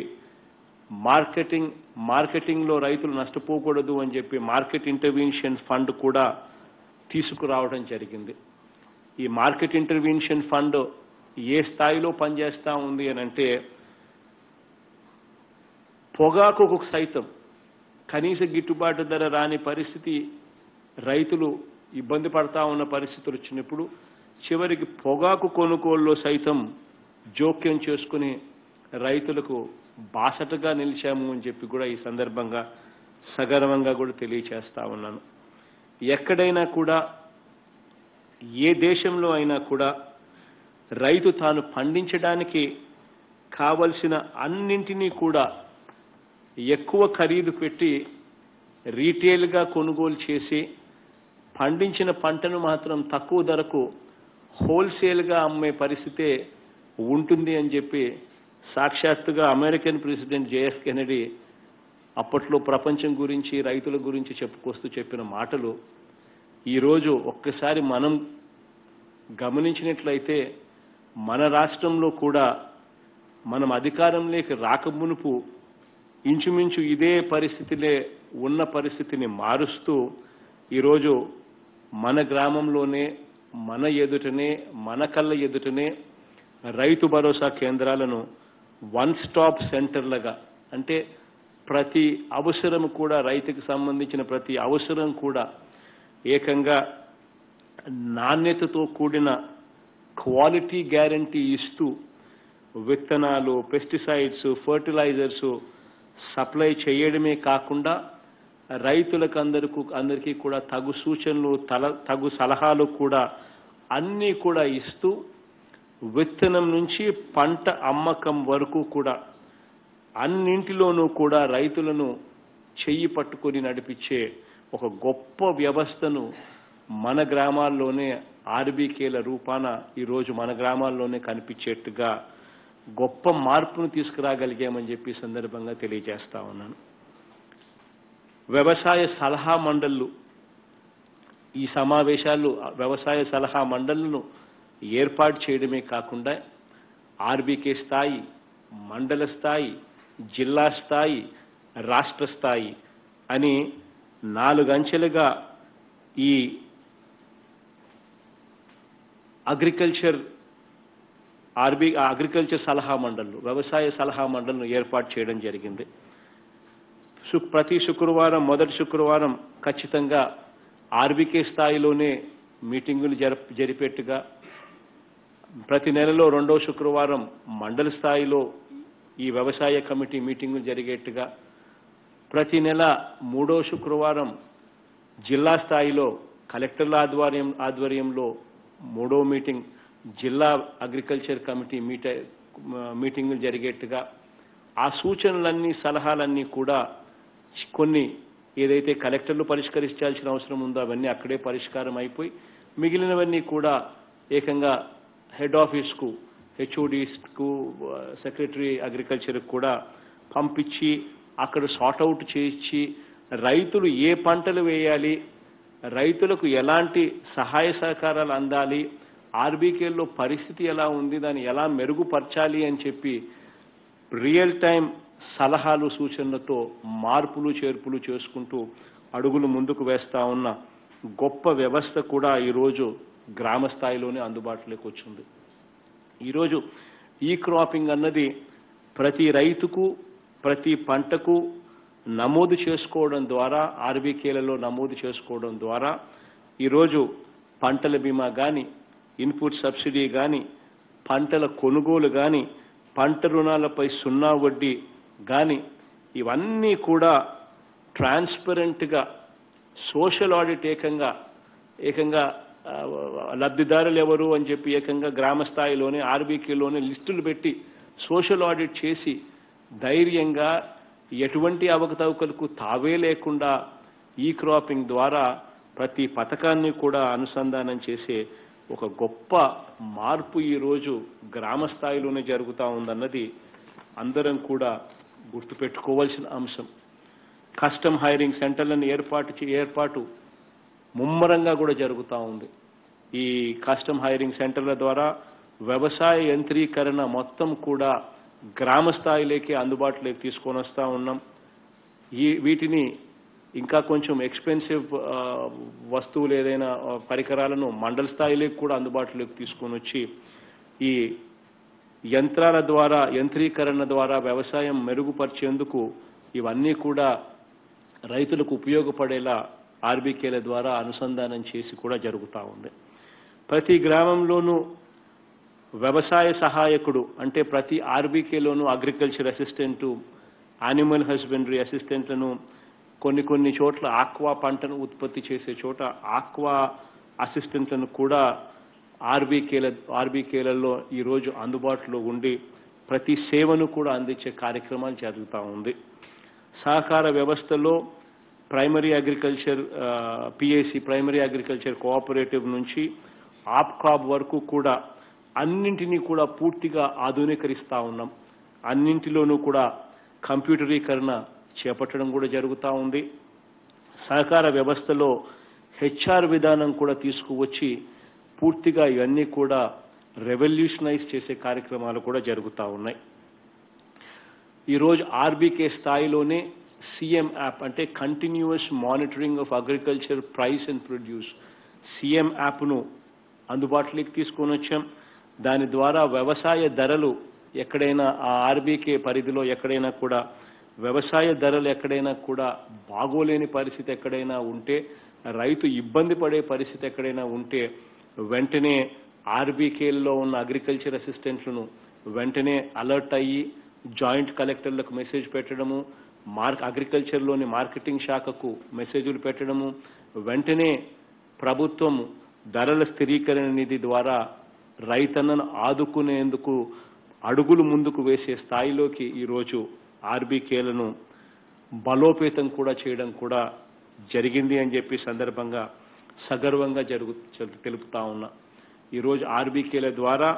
మార్కెటింగ్లో రైతులు నష్టపోకూడదు అని చెప్పి మార్కెట్ ఇంటర్వెన్షన్ ఫండ్ కూడా తీసుకురావడం జరిగింది. ఈ మార్కెట్ ఇంటర్వెన్షన్ ఫండ్ ఏ స్థాయిలో పనిచేస్తూ ఉంది అని అంటే, పొగాకుకు సైతం కనీస గిట్టుబాటు ధర రాని పరిస్థితి, రైతులు ఇబ్బంది పడతా ఉన్న పరిస్థితులు వచ్చినప్పుడు చివరికి పొగాకు కొనుగోలులో సైతం జోక్యం చేసుకుని రైతులకు బాసటగా నిలిచాము అని చెప్పి కూడా ఈ సందర్భంగా సగర్వంగా కూడా తెలియచేస్తా ఉన్నాను. ఎక్కడైనా కూడా, ఏ దేశంలో అయినా కూడా రైతు తాను పండించడానికి కావలసిన అన్నింటినీ కూడా ఎక్కువ ఖరీదు పెట్టి రీటైల్గా కొనుగోలు చేసి పండించిన పంటను మాత్రం తక్కువ ధరకు హోల్సేల్గా అమ్మే పరిస్థితే ఉంటుంది అని చెప్పి సాక్షాత్తుగా అమెరికన్ ప్రెసిడెంట్ జేఎఫ్ కెనడీ అప్పట్లో ప్రపంచం గురించి, రైతుల గురించి చెప్పుకొస్తూ చెప్పిన మాటలు ఈరోజు ఒక్కసారి మనం గమనించినట్లయితే మన రాష్ట్రంలో కూడా మనం అధికారంలోకి రాకమునుపు ఇంచుమించు ఇదే పరిస్థితిలో ఉన్న పరిస్థితిని మారుస్తూ ఈరోజు మన గ్రామంలోనే, మన ఎదుటనే, మన కళ్ళ ఎదుటనే రైతు భరోసా కేంద్రాలను 1 స్టాప్ సెంటర్లుగా, అంటే ప్రతి అవసరం కూడా, రైతుకు సంబంధించిన ప్రతి అవసరం కూడా ఏకంగా నాణ్యతతో కూడిన క్వాలిటీ గ్యారంటీ ఇస్తూ విత్తనాలు, పెస్టిసైడ్స్, ఫర్టిలైజర్స్ సప్లై చేయడమే కాకుండా రైతులకు అందరికీ కూడా తగు సూచనలు, తగు సలహాలు కూడా అన్నీ కూడా ఇస్తూ విత్తనం నుంచి పంట అమ్మకం వరకు కూడా అన్నింటిలోనూ కూడా రైతులను చెయ్యి పట్టుకొని నడిపించే ఒక గొప్ప వ్యవస్థను మన గ్రామాల్లోనే ఆర్బీకేల రూపాన ఈరోజు మన గ్రామాల్లోనే కనిపించేట్టుగా గొప్ప మార్పును తీసుకురాగలిగామని చెప్పి సందర్భంగా తెలియజేస్తా ఉన్నాను. వ్యవసాయ సలహా మండళ్లు, ఈ సమావేశాలు వ్యవసాయ సలహా మండళ్లను ఏర్పాటు చేయడమే కాకుండా ఆర్బీకే స్థాయి, మండల స్థాయి, జిల్లా స్థాయి, రాష్ట్ర స్థాయి అని 4 అంచెలుగా ఈ అగ్రికల్చర్ సలహా మండళ్లు, వ్యవసాయ సలహా మండళ్లను ఏర్పాటు చేయడం జరిగింది. ప్రతి శుక్రవారం, మొదటి శుక్రవారం ఖచ్చితంగా ఆర్బీకే స్థాయిలోనే మీటింగులు జరిపేట్టుగా, ప్రతి నెలలో 2వ శుక్రవారం మండల స్థాయిలో ఈ వ్యవసాయ కమిటీ మీటింగులు జరిగేట్టుగా, ప్రతి నెల 3వ శుక్రవారం జిల్లా స్థాయిలో కలెక్టర్ల ఆధ్వర్యంలో 3వ మీటింగ్ జిల్లా అగ్రికల్చర్ కమిటీ మీటింగులు జరిగేట్టుగా, ఆ సూచనలన్నీ, సలహాలన్నీ కూడా కొన్ని ఏదైతే కలెక్టర్లు పరిష్కరించాల్సిన అవసరం ఉందో అవన్నీ అక్కడే పరిష్కారం అయిపోయి మిగిలినవన్నీ కూడా ఏకంగా హెడ్ ఆఫీస్కు, హెచ్ఓడీస్కు, సెక్రటరీ అగ్రికల్చర్కు కూడా పంపించి అక్కడ సార్ట్అవుట్ చేయించి రైతులు ఏ పంటలు వేయాలి, రైతులకు ఎలాంటి సహాయ సహకారాలు అందాలి, ఆర్బీకేల్లో పరిస్థితి ఎలా ఉంది, దాన్ని ఎలా మెరుగుపరచాలి అని చెప్పి రియల్ టైం సలహాలు, సూచనలతో మార్పులు, చేర్పులు చేసుకుంటూ అడుగులు ముందుకు వేస్తా ఉన్న గొప్ప వ్యవస్థ కూడా ఈరోజు గ్రామ స్థాయిలోనే అందుబాటులోకి వచ్చింది. ఈరోజు ఈ క్రాపింగ్ అన్నది ప్రతి రైతుకు, ప్రతి పంటకు నమోదు చేసుకోవడం ద్వారా, ఆర్బీకేలలో నమోదు చేసుకోవడం ద్వారా ఈరోజు పంటల బీమా కానీ, ఇన్పుట్ సబ్సిడీ కానీ, పంటల కొనుగోలు కానీ, పంట రుణాలపై 0 వడ్డీ కానీ ఇవన్నీ కూడా ట్రాన్స్పరెంట్గా సోషల్ ఆడిట్ ఏకంగా లబ్ధిదారులు ఎవరు అని చెప్పి ఏకంగా గ్రామ స్థాయిలోనే ఆర్బీకేలోనే లిస్టులు పెట్టి సోషల్ ఆడిట్ చేసి ధైర్యంగా ఎటువంటి అవకతవకలకు తావే లేకుండా ఈ క్రాపింగ్ ద్వారా ప్రతి పథకాన్ని కూడా అనుసంధానం చేసే ఒక గొప్ప మార్పు ఈరోజు గ్రామ స్థాయిలోనే జరుగుతూ ఉందన్నది అందరం కూడా గుర్తుపెట్టుకోవాల్సిన అంశం. కస్టమ్ హైరింగ్ సెంటర్లను ఏర్పాటు ముమ్మరంగా కూడా జరుగుతూ ఉంది. ఈ కస్టమ్ హైరింగ్ సెంటర్ల ద్వారా వ్యవసాయ యంత్రీకరణ మొత్తం కూడా గ్రామ స్థాయిలోకి అందుబాటులోకి తీసుకొని వస్తూ ఉన్నాం. వీటిని ఇంకా కొంచెం ఎక్స్పెన్సివ్ వస్తువులు ఏదైనా పరికరాలను మండల స్థాయిలోకి కూడా అందుబాటులోకి తీసుకొని వచ్చి ఈ యంత్రాల ద్వారా, యంత్రీకరణ ద్వారా వ్యవసాయం మెరుగుపరిచేందుకు ఇవన్నీ కూడా రైతులకు ఉపయోగపడేలా ఆర్బీకేల ద్వారా అనుసంధానం చేసి కూడా జరుగుతూ ఉంది. ప్రతి గ్రామంలోనూ వ్యవసాయ సహాయకుడు అంటే ప్రతి ఆర్బీకేలోనూ అగ్రికల్చర్ అసిస్టెంటు, యానిమల్ హస్బెండరీ అసిస్టెంట్లను, కొన్ని చోట్ల ఆక్వా పంటను ఉత్పత్తి చేసే చోట ఆక్వా అసిస్టెంట్లను కూడా ఆర్బీకేలలో ఈరోజు అందుబాటులో ఉండి ప్రతి సేవను కూడా అందించే కార్యక్రమాలు జరుగుతూ ఉంది. సహకార వ్యవస్థలో primary agriculture PAC, primary agriculture cooperative నుంచి ఆప్కాబ్ వరకు కూడా అన్నింటినీ కూడా పూర్తిగా ఆధునీకరిస్తూ ఉన్నాం. అన్నింటిలోనూ కూడా కంప్యూటరీకరణ చేపట్టడం కూడా జరుగుతూ ఉంది. సహకార వ్యవస్థలో హెచ్ఆర్ విధానం కూడా తీసుకువచ్చి పూర్తిగా ఇవన్నీ కూడా రెవల్యూషనైజ్ చేసే కార్యక్రమాలు కూడా జరుగుతూ ఉన్నాయి. ఈరోజు ఆర్బీకే స్థాయిలోనే సీఎం యాప్ అంటే continuous monitoring of agriculture price and produce, CM యాప్ను అందుబాటులోకి తీసుకొని వచ్చాం. దాని ద్వారా వ్యవసాయ ధరలు ఎక్కడైనా ఆ ఆర్బీకే పరిధిలో ఎక్కడైనా కూడా వ్యవసాయ ధరలు ఎక్కడైనా కూడా బాగోలేని పరిస్థితి ఎక్కడైనా ఉంటే, రైతు ఇబ్బంది పడే పరిస్థితి ఎక్కడైనా ఉంటే వెంటనే ఆర్బీకేల్లో ఉన్న అగ్రికల్చర్ అసిస్టెంట్లను వెంటనే అలర్ట్ అయ్యి జాయింట్ కలెక్టర్లకు మెసేజ్ పెట్టడము, అగ్రికల్చర్లోని మార్కెటింగ్ శాఖకు మెసేజ్లు పెట్టడము, వెంటనే ప్రభుత్వం ధరల స్థిరీకరణ నిధి ద్వారా రైతన్నను ఆదుకునేందుకు అడుగులు ముందుకు వేసే స్థాయిలోకి ఈరోజు ఆర్బీకేలను బలోపేతం కూడా చేయడం కూడా జరిగింది అని చెప్పి సందర్భంగా సగర్వంగా తెలుపుతా ఉన్నా. ఈరోజు ఆర్బీకేల ద్వారా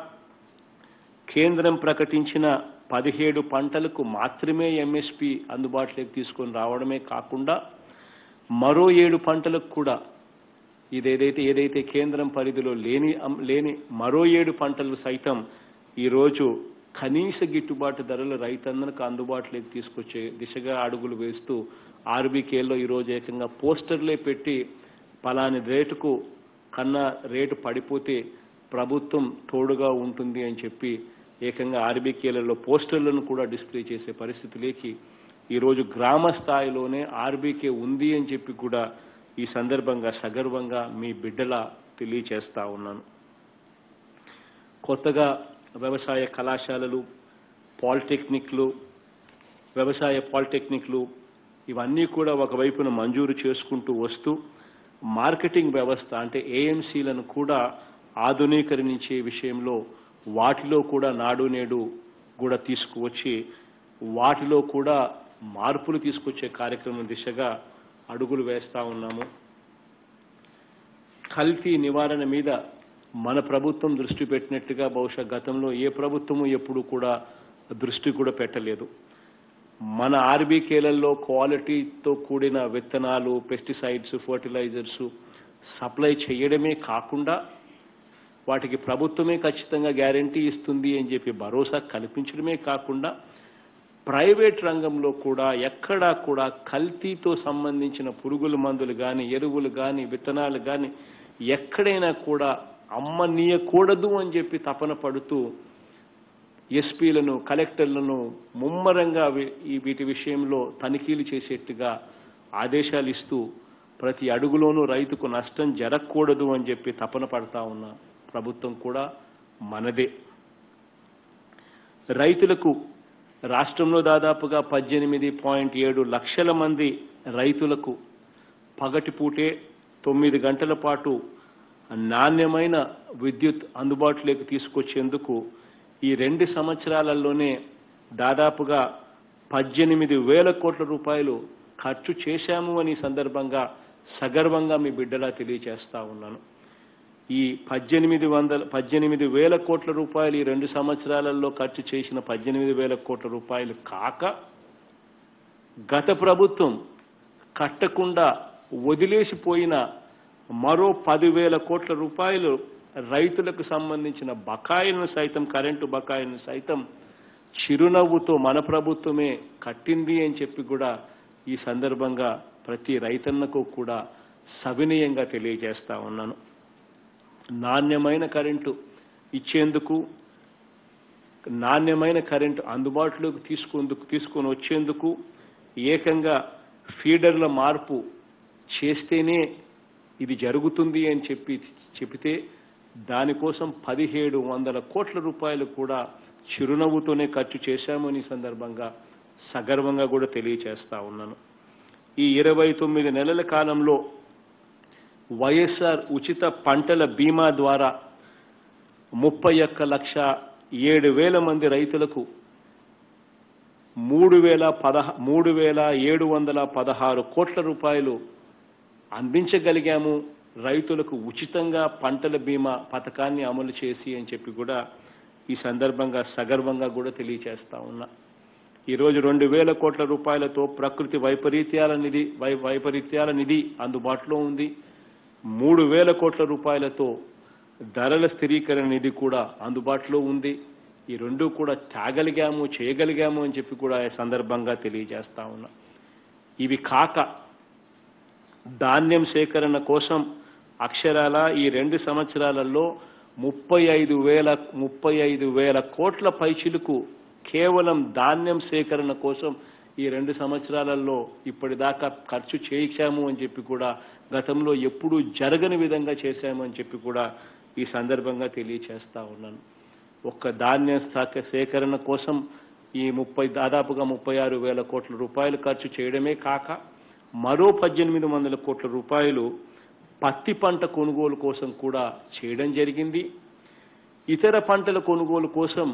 కేంద్రం ప్రకటించిన 17 పంటలకు మాత్రమే ఎంఎస్పి అందుబాటులోకి తీసుకొని రావడమే కాకుండా మరో 7 పంటలకు కూడా ఏదైతే కేంద్రం పరిధిలో లేని మరో 7 పంటలు సైతం ఈరోజు కనీస గిట్టుబాటు ధరలు రైతన్నలకు అందుబాటులోకి తీసుకొచ్చే దిశగా అడుగులు వేస్తూ ఆర్బీకేలో ఈరోజు ఏకంగా పోస్టర్లే పెట్టి పలాని రేటుకు కన్నా రేటు పడిపోతే ప్రభుత్వం తోడుగా ఉంటుంది అని చెప్పి ఏకంగా ఆర్బీకేలలో పోస్టర్లను కూడా డిస్ప్లే చేసే పరిస్థితిలోకి ఈరోజు గ్రామ స్థాయిలోనే ఆర్బీకే ఉంది అని చెప్పి కూడా ఈ సందర్భంగా సగర్వంగా మీ బిడ్డలా తెలియచేస్తా ఉన్నాను. కొత్తగా వ్యవసాయ కళాశాలలు, వ్యవసాయ పాలిటెక్నిక్లు ఇవన్నీ కూడా ఒకవైపున మంజూరు చేసుకుంటూ వస్తూ మార్కెటింగ్ వ్యవస్థ అంటే ఏఎంసీలను కూడా ఆధునీకరించే విషయంలో వాటిలో కూడా నాడు నేడు కూడా తీసుకువచ్చి వాటిలో కూడా మార్పులు తీసుకొచ్చే కార్యక్రమం దిశగా అడుగులు వేస్తా ఉన్నాము. కల్తీ నివారణ మీద మన ప్రభుత్వం దృష్టి పెట్టినట్టుగా బహుశా గతంలో ఏ ప్రభుత్వము ఎప్పుడు కూడా దృష్టి కూడా పెట్టలేదు. మన ఆర్బీకేలలో క్వాలిటీతో కూడిన విత్తనాలు, పెస్టిసైడ్స్, ఫర్టిలైజర్స్ సప్లై చేయడమే కాకుండా వాటికి ప్రభుత్వమే ఖచ్చితంగా గ్యారంటీ ఇస్తుంది అని చెప్పి భరోసా కల్పించడమే కాకుండా ప్రైవేట్ రంగంలో కూడా ఎక్కడా కూడా కల్తీతో సంబంధించిన పురుగుల మందులు కానీ, ఎరువులు కానీ, విత్తనాలు కానీ ఎక్కడైనా కూడా అమ్మనీయకూడదు అని చెప్పి తపన పడుతూ ఎస్పీలను, కలెక్టర్లను ముమ్మరంగా వీటి విషయంలో తనిఖీలు చేసేట్టుగా ఆదేశాలు ఇస్తూ ప్రతి అడుగులోనూ రైతుకు నష్టం జరగకూడదు అని చెప్పి తపన పడతా ఉన్న ప్రభుత్వం కూడా మనదే. రైతులకు రాష్ట్రంలో దాదాపుగా 18.7 లక్షల మంది రైతులకు పగటిపూటే 9 గంటల పాటు నాణ్యమైన విద్యుత్ అందుబాటులోకి తీసుకొచ్చేందుకు ఈ 2 సంవత్సరాలలోనే దాదాపుగా 18,000 కోట్ల రూపాయలు ఖర్చు చేశాము అని సందర్భంగా సగర్వంగా మీ బిడ్డలా తెలియజేస్తా ఉన్నాను. ఈ 18,000 కోట్ల రూపాయలు ఈ 2 సంవత్సరాలలో ఖర్చు చేసిన 18,000 కోట్ల రూపాయలు కాక గత ప్రభుత్వం కట్టకుండా వదిలేసిపోయిన మరో 10,000 కోట్ల రూపాయలు రైతులకు సంబంధించిన బకాయిలను సైతం, కరెంటు బకాయిలను సైతం చిరునవ్వుతో మన ప్రభుత్వమే కట్టింది అని చెప్పి కూడా ఈ సందర్భంగా ప్రతి రైతన్నకు కూడా సవినయంగా తెలియజేస్తా ఉన్నాను. నాణ్యమైన కరెంటు ఇచ్చేందుకు, నాణ్యమైన కరెంటు అందుబాటులోకి తీసుకొని వచ్చేందుకు ఏకంగా ఫీడర్ల మార్పు చేస్తేనే ఇది జరుగుతుంది అని చెబితే దానికోసం 1,700 కోట్ల రూపాయలు కూడా చిరునవ్వుతోనే ఖర్చు చేశామని సందర్భంగా సగర్వంగా కూడా తెలియజేస్తా ఉన్నాను. ఈ 29 నెలల కాలంలో వైఎస్ఆర్ ఉచిత పంటల బీమా ద్వారా 31,07,000 మంది రైతులకు 3,716 కోట్ల రూపాయలు అందించగలిగాము. రైతులకు ఉచితంగా పంటల బీమా పథకాన్ని అమలు చేసి అని చెప్పి కూడా ఈ సందర్భంగా సగర్వంగా కూడా తెలియజేస్తా ఉన్నా. ఈరోజు 2,000 కోట్ల రూపాయలతో ప్రకృతి వైపరీత్యాల నిధి అందుబాటులో ఉంది. 3,000 కోట్ల రూపాయలతో ధరల స్థిరీకరణ నిధి కూడా అందుబాటులో ఉంది. ఈ 2 కూడా చేయగలిగాము అని చెప్పి కూడా ఈ సందర్భంగా తెలియజేస్తా ఉన్నా. ఇవి కాక ధాన్యం సేకరణ కోసం అక్షరాల ఈ 2 సంవత్సరాలలో 35,000 కోట్ల పైచిలకు కేవలం ధాన్యం సేకరణ కోసం ఈ 2 సంవత్సరాలలో ఇప్పటిదాకా ఖర్చు చేయించాము అని చెప్పి కూడా గతంలో ఎప్పుడూ జరగని విధంగా చేశాము అని చెప్పి కూడా ఈ సందర్భంగా తెలియచేస్తా ఉన్నాను. ఒక్క ధాన్య సేకరణ కోసం ఈ దాదాపుగా 36,000 కోట్ల రూపాయలు ఖర్చు చేయడమే కాక మరో 1,800 కోట్ల రూపాయలు పత్తి పంట కొనుగోలు కోసం కూడా చేయడం జరిగింది. ఇతర పంటల కొనుగోలు కోసం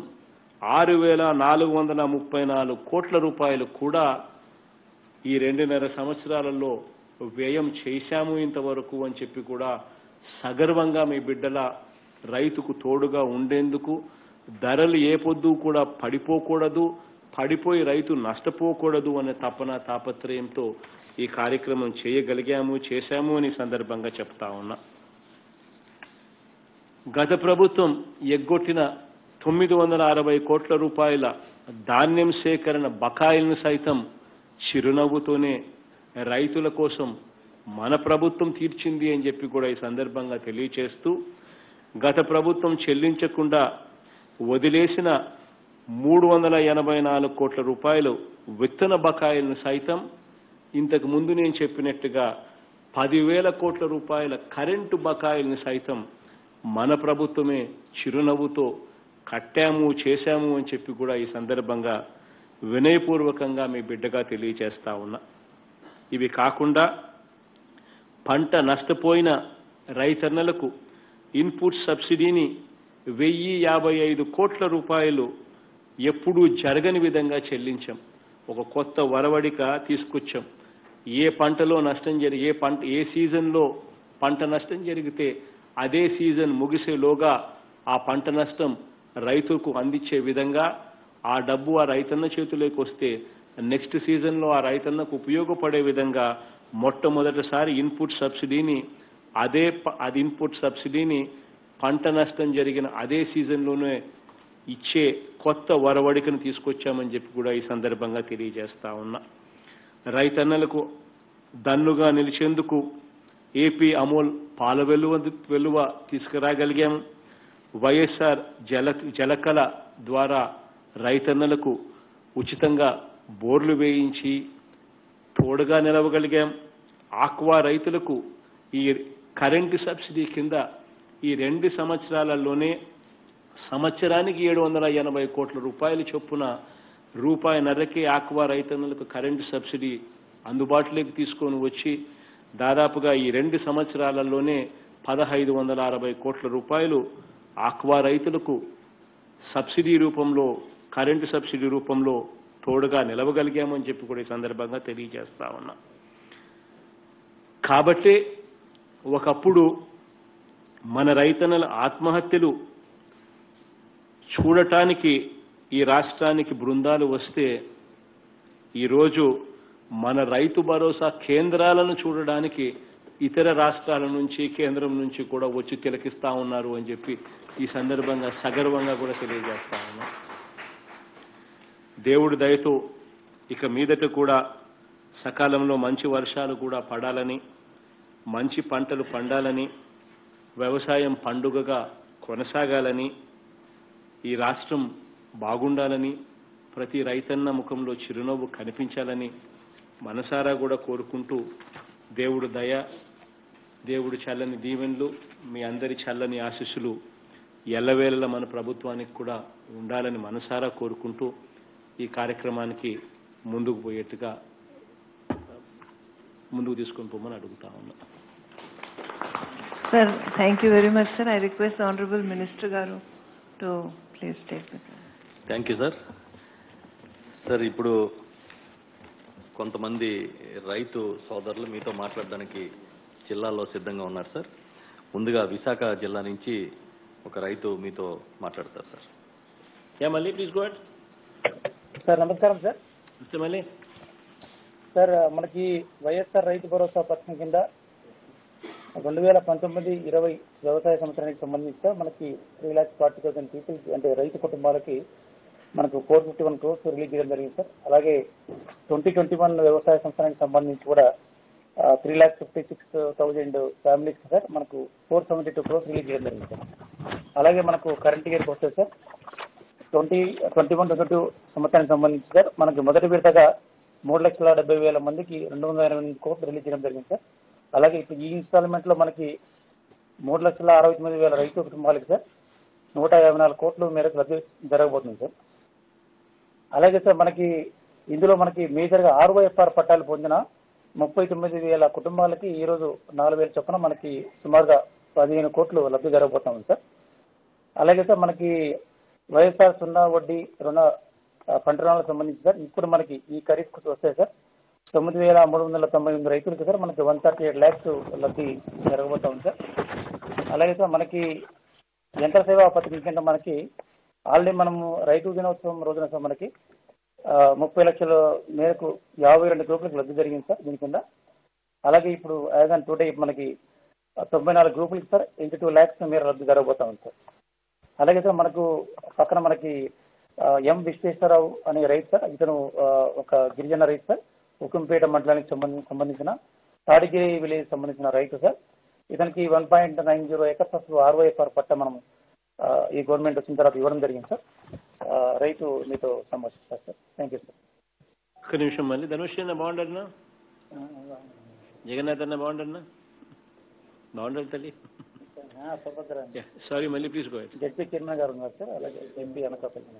6,434 కోట్ల రూపాయలు కూడా ఈ 2.5 సంవత్సరాలలో వ్యయం చేశాము ఇంతవరకు అని చెప్పి కూడా సగర్వంగా మీ బిడ్డల రైతుకు తోడుగా ఉండేందుకు, ధరలు ఏ పొద్దు కూడా పడిపోకూడదు, పడిపోయి రైతు నష్టపోకూడదు అనే తాపత్రయంతో ఈ కార్యక్రమం చేశాము అని సందర్భంగా చెప్తా ఉన్నా. గత ప్రభుత్వం ఎగ్గొట్టిన 960 కోట్ల రూపాయల ధాన్యం సేకరణ బకాయిలను సైతం చిరునవ్వుతోనే రైతుల కోసం మన ప్రభుత్వం తీర్చింది అని చెప్పి కూడా ఈ సందర్భంగా తెలియచేస్తూ, గత ప్రభుత్వం చెల్లించకుండా వదిలేసిన 384 కోట్ల రూపాయలు విత్తన బకాయిలను సైతం ఇంతకు ముందు నేను చెప్పినట్టుగా 10,000 కోట్ల రూపాయల కరెంటు బకాయిలను సైతం మన ప్రభుత్వమే చిరునవ్వుతో కట్టాము చేశాము అని చెప్పి కూడా ఈ సందర్భంగా వినయపూర్వకంగా మీ బిడ్డగా తెలియచేస్తా ఉన్నా. ఇవి కాకుండా పంట నష్టపోయిన రైతన్నలకు ఇన్పుట్ సబ్సిడీని 1,055 కోట్ల రూపాయలు ఎప్పుడూ జరగని విధంగా చెల్లించాం. ఒక కొత్త వరవడిక తీసుకొచ్చాం. ఏ పంటలో నష్టం ఏ సీజన్లో పంట నష్టం జరిగితే అదే సీజన్ ముగిసేలోగా ఆ పంట నష్టం రైతుకు అందించే విధంగా ఆ డబ్బు ఆ రైతన్న చేతిలోకి వస్తే నెక్స్ట్ సీజన్లో ఆ రైతన్నకు ఉపయోగపడే విధంగా మొట్టమొదటిసారి ఇన్పుట్ సబ్సిడీని పంట నష్టం జరిగిన అదే సీజన్లోనే ఇచ్చే కొత్త వరవడికను తీసుకొచ్చామని చెప్పి కూడా ఈ సందర్భంగా తెలియజేస్తా ఉన్నా. రైతన్నలకు దన్నుగా నిలిచేందుకు ఏపీ అమూల్ పాల వెలువ తీసుకురాగలిగాము. వైఎస్ఆర్ జలకళ ద్వారా రైతన్నలకు ఉచితంగా బోర్లు వేయించి తోడుగా నిలవగలిగాం. ఆక్వా రైతులకు ఈ కరెంటు సబ్సిడీ కింద ఈ 2 సంవత్సరాలలోనే సంవత్సరానికి 780 కోట్ల రూపాయల చొప్పున ₹1.5కే ఆక్వా రైతన్నలకు కరెంటు సబ్సిడీ అందుబాటులోకి తీసుకొని వచ్చి దాదాపుగా ఈ 2 సంవత్సరాలలోనే 1,560 కోట్ల రూపాయలు ఆక్వా రైతులకు సబ్సిడీ రూపంలో, కరెంటు సబ్సిడీ రూపంలో తోడుగా నిలవగలిగామని చెప్పి కూడా ఈ సందర్భంగా తెలియజేస్తా ఉన్నా. కాబట్టి ఒకప్పుడు మన రైతన్నల ఆత్మహత్యలు చూడటానికి ఈ రాష్ట్రానికి బృందాలు వస్తే ఈరోజు మన రైతు భరోసా కేంద్రాలను చూడడానికి ఇతర రాష్ట్రాల నుంచి, కేంద్రం నుంచి కూడా వచ్చి తిలకిస్తా ఉన్నారు అని చెప్పి ఈ సందర్భంగా సగర్వంగా కూడా తెలియజేస్తా ఉన్నా. దేవుడి దయతో ఇక మీదట కూడా సకాలంలో మంచి వర్షాలు కూడా పడాలని, మంచి పంటలు పండాలని, వ్యవసాయం పండుగగా కొనసాగాలని, ఈ రాష్ట్రం బాగుండాలని, ప్రతి రైతన్న ముఖంలో చిరునవ్వు కనిపించాలని మనసారా కూడా కోరుకుంటూ దేవుడు దయ, దేవుడు చల్లని దీవెనలు, మీ అందరి చల్లని ఆశీస్సులు ఎల్లవేళలా మన ప్రభుత్వానికి కూడా ఉండాలని మనసారా కోరుకుంటూ ఈ కార్యక్రమానికి ముందుకు తీసుకొని పోమని అడుగుతా ఉన్నా. Sir, thank you very much, sir. I request the Honorable Minister Garu to please take the floor. Thank you sir. Sir, ఇప్పుడు కొంతమంది రైతు సోదరులు మీతో మాట్లాడడానికి జిల్లాలో సిద్ధంగా ఉన్నారు సార్. ముందుగా విశాఖ జిల్లా నుంచి ఒక రైతు మీతో మాట్లాడతారు సార్. మళ్ళీ ప్లీజ్ గో హెడ్. సార్ నమస్కారం సార్. మళ్ళీ సార్, మనకి వైఎస్ఆర్ రైతు భరోసా పథకం కింద 2019-20 వ్యవసాయ సంవత్సరానికి సంబంధించి సార్ మనకి 3,40,000 పీపుల్ అంటే రైతు కుటుంబాలకి మనకు 451 crores రిలీజ్ చేయడం జరిగింది సార్. అలాగే 2021 వ్యవసాయ సంవత్సరానికి సంబంధించి కూడా 3,56,000 ఫ్యామిలీస్ సార్ మనకు 472 crores రిలీజ్ చేయడం జరిగింది సార్. అలాగే మనకు కరెంట్ ఇయర్కి వస్తే సార్ 2021-22 సంవత్సరానికి సంబంధించి సార్ మనకి మొదటి విడతగా 3,70,000 మందికి 288 కోట్లు రిలీజ్ చేయడం జరిగింది సార్. అలాగే ఇప్పుడు ఈ ఇన్స్టాల్మెంట్ లో మనకి 3,69,000 రైతు కుటుంబాలకి సార్ 154 కోట్ల మేరకు లబ్ధి జరగబోతుంది సార్. అలాగే సార్ మనకి ఇందులో మనకి మేజర్గా ROFR పట్టాలు పొందిన 39,000 కుటుంబాలకి ఈ రోజు 4,000 చొప్పున మనకి సుమారుగా 15 కోట్లు లబ్ధి జరగబోతుంది సార్. అలాగే సార్ మనకి వైఎస్ఆర్ సున్నా వడ్డీ రుణ పంట రుణాలకు సంబంధించి సార్ ఇప్పుడు మనకి ఈ ఖరీఫ్ వస్తాయి సార్ 9,398 రైతులకి సార్ మనకి 138 lakhs లబ్ధి జరగబోతుంది సార్. అలాగే సార్ మనకి యంత్ర సేవా పథకం కింద మనకి ఆల్రెడీ మనము రైతు దినోత్సవం రోజున సార్ మనకి 30 లక్షల మేరకు 52 గ్రూపులకు లబ్ధి జరిగింది సార్ దీని కింద. అలాగే ఇప్పుడు యాజ్ ఆన్ టుడే మనకి 94 గ్రూపులకి సార్ 82 lakhs మేర లబ్ధి జరగబోతా ఉంది సార్. అలాగే సార్ మనకు పక్కన మనకి ఎం విశ్వేశ్వరరావు అనే రైతు సార్, ఇతను ఒక గిరిజన రైతు సార్, ఉక్కంపేట మండలానికి సంబంధించిన తాడిగిరి విలేజ్ సంబంధించిన రైతు సార్. ఇతనికి 1.90 acres ROFR పట్ట మనం ఈ గవర్నమెంట్ వచ్చిన తర్వాత ఇవ్వడం జరిగింది సార్. రైతు మీతో సంభాషిస్తారు సార్. Thank you sir. ఒక్క నిమిషం మళ్ళీ ధనుష్ అన్న బాగుండన్నా, జగన్నాథ్ అన్న బాగుండన్నా, బాగుండాలి తల్లి. సారీ మళ్ళీ please go head. ZP chairman గారు ఉన్నారు సార్, అలాగే ఎంపీ అనకాపల్లి.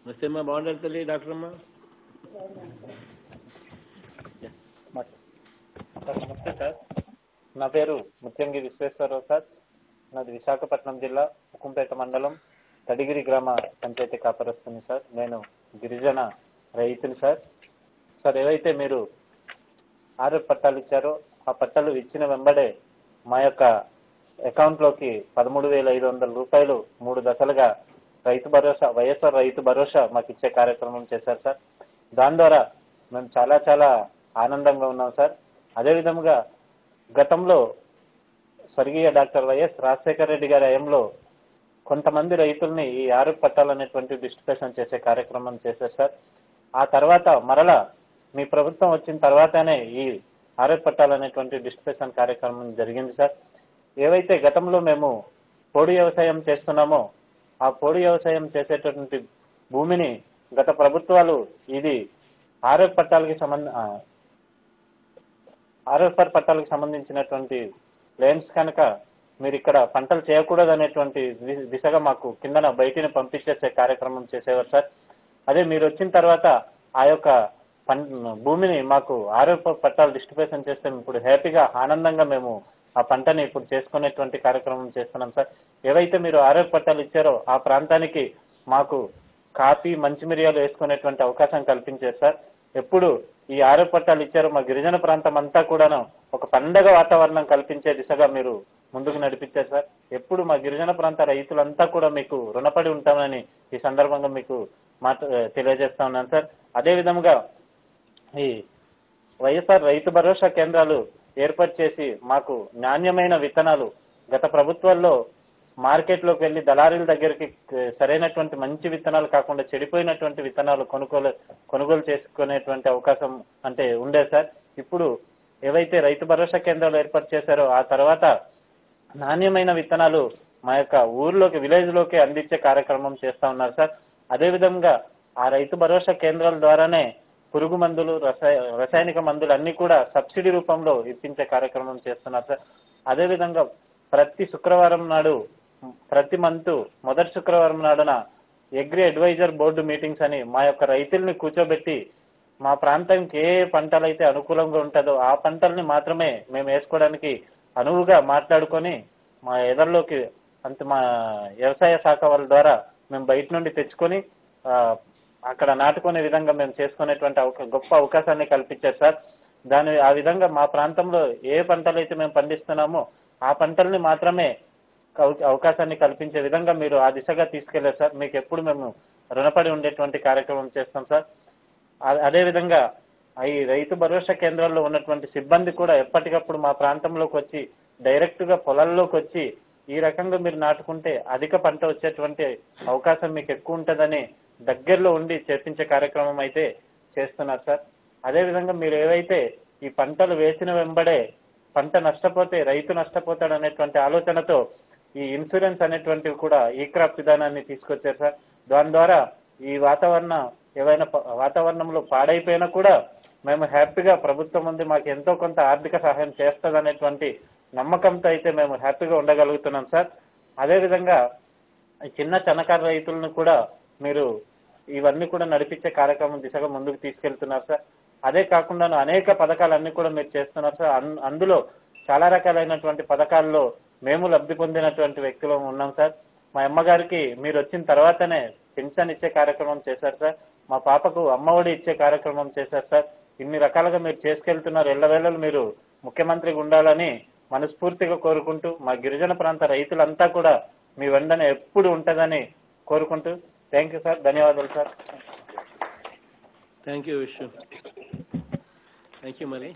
నమస్తే అమ్మా, బాగుండాలి తల్లి. డాక్టర్ అమ్మా నమస్తే సార్. నా పేరు ముత్యంగి విశ్వేశ్వరరావు సార్. నాది విశాఖపట్నం జిల్లా ఉక్కంపేట మండలం తడిగిరి గ్రామ పంచాయతీ కాపరస్తుంది సార్. నేను గిరిజన రైతుని సార్. సార్ ఏవైతే మీరు 6 పట్టాలు ఇచ్చారో ఆ పట్టాలు ఇచ్చిన వెంబడే మా యొక్క అకౌంట్లోకి 13,500 రూపాయలు 3 దశలుగా రైతు భరోసా వైఎస్ఆర్ రైతు భరోసా మాకు ఇచ్చే కార్యక్రమం చేశారు సార్. దాని ద్వారా మేము చాలా చాలా ఆనందంగా ఉన్నాం సార్. అదేవిధంగా గతంలో స్వర్గీయ డాక్టర్ వైఎస్ రాజశేఖర రెడ్డి గారి హయాంలో కొంతమంది రైతుల్ని ఈ 6 పట్టాలు అనేటువంటి డిస్ట్రిబ్యూషన్ చేసే కార్యక్రమం చేశారు సార్. ఆ తర్వాత మరలా మీ ప్రభుత్వం వచ్చిన తర్వాతనే ఈ 6 పట్టాలు అనేటువంటి డిస్ట్రిబ్యూషన్ కార్యక్రమం జరిగింది సార్. ఏవైతే గతంలో మేము పోడు వ్యవసాయం చేస్తున్నామో ఆ పోడు వ్యవసాయం చేసేటటువంటి భూమిని గత ప్రభుత్వాలు ఇది ROFR పట్టాలకు సంబంధించినటువంటి ల్యాండ్స్ కనుక మీరు ఇక్కడ పంటలు చేయకూడదు అనేటువంటి దిశగా మాకు కిందన బయటిని పంపించేసే కార్యక్రమం చేసేవారు సార్. అదే మీరు వచ్చిన తర్వాత ఆ యొక్క భూమిని మాకు ROFR పట్టాలు డిస్ట్రిబ్యూషన్ చేస్తే ఇప్పుడు హ్యాపీగా ఆనందంగా మేము ఆ పంటని ఇప్పుడు చేసుకునేటువంటి కార్యక్రమం చేస్తున్నాం సార్. ఏవైతే మీరు 6 పట్టాలు ఇచ్చారో ఆ ప్రాంతానికి మాకు కాఫీ మంచి మిరియాలు వేసుకునేటువంటి అవకాశం కల్పించారు సార్. ఎప్పుడు ఈ 6 పట్టాలు ఇచ్చారో మా గిరిజన ప్రాంతం అంతా కూడాను ఒక పండగ వాతావరణం కల్పించే దిశగా మీరు ముందుకు నడిపించారు సార్. ఎప్పుడు మా గిరిజన ప్రాంత రైతులంతా కూడా మీకు రుణపడి ఉంటామని ఈ సందర్భంగా మీకు తెలియజేస్తా ఉన్నాను సార్. అదేవిధంగా ఈ వైఎస్ఆర్ రైతు భరోసా కేంద్రాలు ఏర్పాటు చేసి మాకు నాణ్యమైన విత్తనాలు గత ప్రభుత్వాల్లో మార్కెట్లోకి వెళ్లి దళారీల దగ్గరికి సరైనటువంటి మంచి విత్తనాలు కాకుండా చెడిపోయినటువంటి విత్తనాలు కొనుగోలు చేసుకునేటువంటి అవకాశం అంటే ఉండే సార్. ఇప్పుడు ఏవైతే రైతు భరోసా కేంద్రాలు ఏర్పాటు చేశారో ఆ తర్వాత నాణ్యమైన విత్తనాలు మా యొక్క ఊర్లోకి విలేజ్ లోకి అందించే కార్యక్రమం చేస్తా ఉన్నారు సార్. అదేవిధంగా ఆ రైతు భరోసా కేంద్రాల ద్వారానే పురుగు మందులు రసాయనిక మందులు అన్ని కూడా సబ్సిడీ రూపంలో ఇప్పించే కార్యక్రమం చేస్తున్నారు సార్. అదేవిధంగా ప్రతి శుక్రవారం నాడు ప్రతి మంత్ మొదటి శుక్రవారం నాడున అగ్రి అడ్వైజర్ బోర్డు మీటింగ్స్ అని మా యొక్క రైతుల్ని కూర్చోబెట్టి మా ప్రాంతానికి ఏ పంటలైతే అనుకూలంగా ఉంటుందో ఆ పంటల్ని మాత్రమే మేము వేసుకోవడానికి అనువుగా మాట్లాడుకొని మా ఎదర్లోకి మా వ్యవసాయ శాఖ వాళ్ళ ద్వారా మేము బయట నుండి తెచ్చుకొని అక్కడ నాటుకునే విధంగా మేము చేసుకునేటువంటి గొప్ప అవకాశాన్ని కల్పించారు సార్. ఆ విధంగా మా ప్రాంతంలో ఏ పంటలైతే మేము పండిస్తున్నామో ఆ పంటల్ని మాత్రమే అవకాశాన్ని కల్పించే విధంగా మీరు ఆ దిశగా తీసుకెళ్లారు సార్. మీకు ఎప్పుడు మేము రుణపడి ఉండేటువంటి కార్యక్రమం చేస్తాం సార్. అదేవిధంగా ఈ రైతు భరోసా కేంద్రాల్లో ఉన్నటువంటి సిబ్బంది కూడా ఎప్పటికప్పుడు మా ప్రాంతంలోకి వచ్చి డైరెక్ట్ గా పొలాల్లోకి వచ్చి ఈ రకంగా మీరు నాటుకుంటే అధిక పంట వచ్చేటువంటి అవకాశం మీకు ఎక్కువ ఉంటుందని దగ్గరలో ఉండి చేపించే కార్యక్రమం అయితే చేస్తున్నారు సార్. అదేవిధంగా మీరు ఏవైతే ఈ పంటలు వేసిన వెంబడే పంట నష్టపోతే రైతు నష్టపోతాడు అనేటువంటి ఆలోచనతో ఈ ఇన్సూరెన్స్ అనేటువంటివి కూడా ఈ క్రాప్ విధానాన్ని తీసుకొచ్చారు సార్. దాని ద్వారా ఈ వాతావరణ ఏవైనా వాతావరణంలో పాడైపోయినా కూడా మేము హ్యాపీగా ప్రభుత్వం ఉంది, మాకు ఎంతో కొంత ఆర్థిక సహాయం చేస్తుందనేటువంటి నమ్మకంతో అయితే మేము హ్యాపీగా ఉండగలుగుతున్నాం సార్. అదేవిధంగా చిన్న చిన్నకారు రైతులను కూడా మీరు ఇవన్నీ కూడా నడిపించే కార్యక్రమం దిశగా ముందుకు తీసుకెళ్తున్నారు సార్. అదే కాకుండా అనేక పథకాలన్నీ కూడా మీరు చేస్తున్నారు సార్. అందులో చాలా రకాలైనటువంటి పథకాల్లో మేము లబ్ధి పొందినటువంటి వ్యక్తులు ఉన్నాం సార్. మా అమ్మగారికి మీరు వచ్చిన తర్వాతనే పెన్షన్ ఇచ్చే కార్యక్రమం చేశారు సార్. మా పాపకు అమ్మఒడి ఇచ్చే కార్యక్రమం చేశారు సార్. ఇన్ని రకాలుగా మీరు చేసుకెళ్తున్నారు. ఎల్లవేళలు మీరు ముఖ్యమంత్రిగా ఉండాలని మనస్ఫూర్తిగా కోరుకుంటూ మా గిరిజన ప్రాంత రైతులంతా కూడా మీ వెంటనే ఎప్పుడు ఉంటుందని కోరుకుంటూ థ్యాంక్ యూ సార్. ధన్యవాదాలు sir. Thank you Vishnu. Thank you. మరి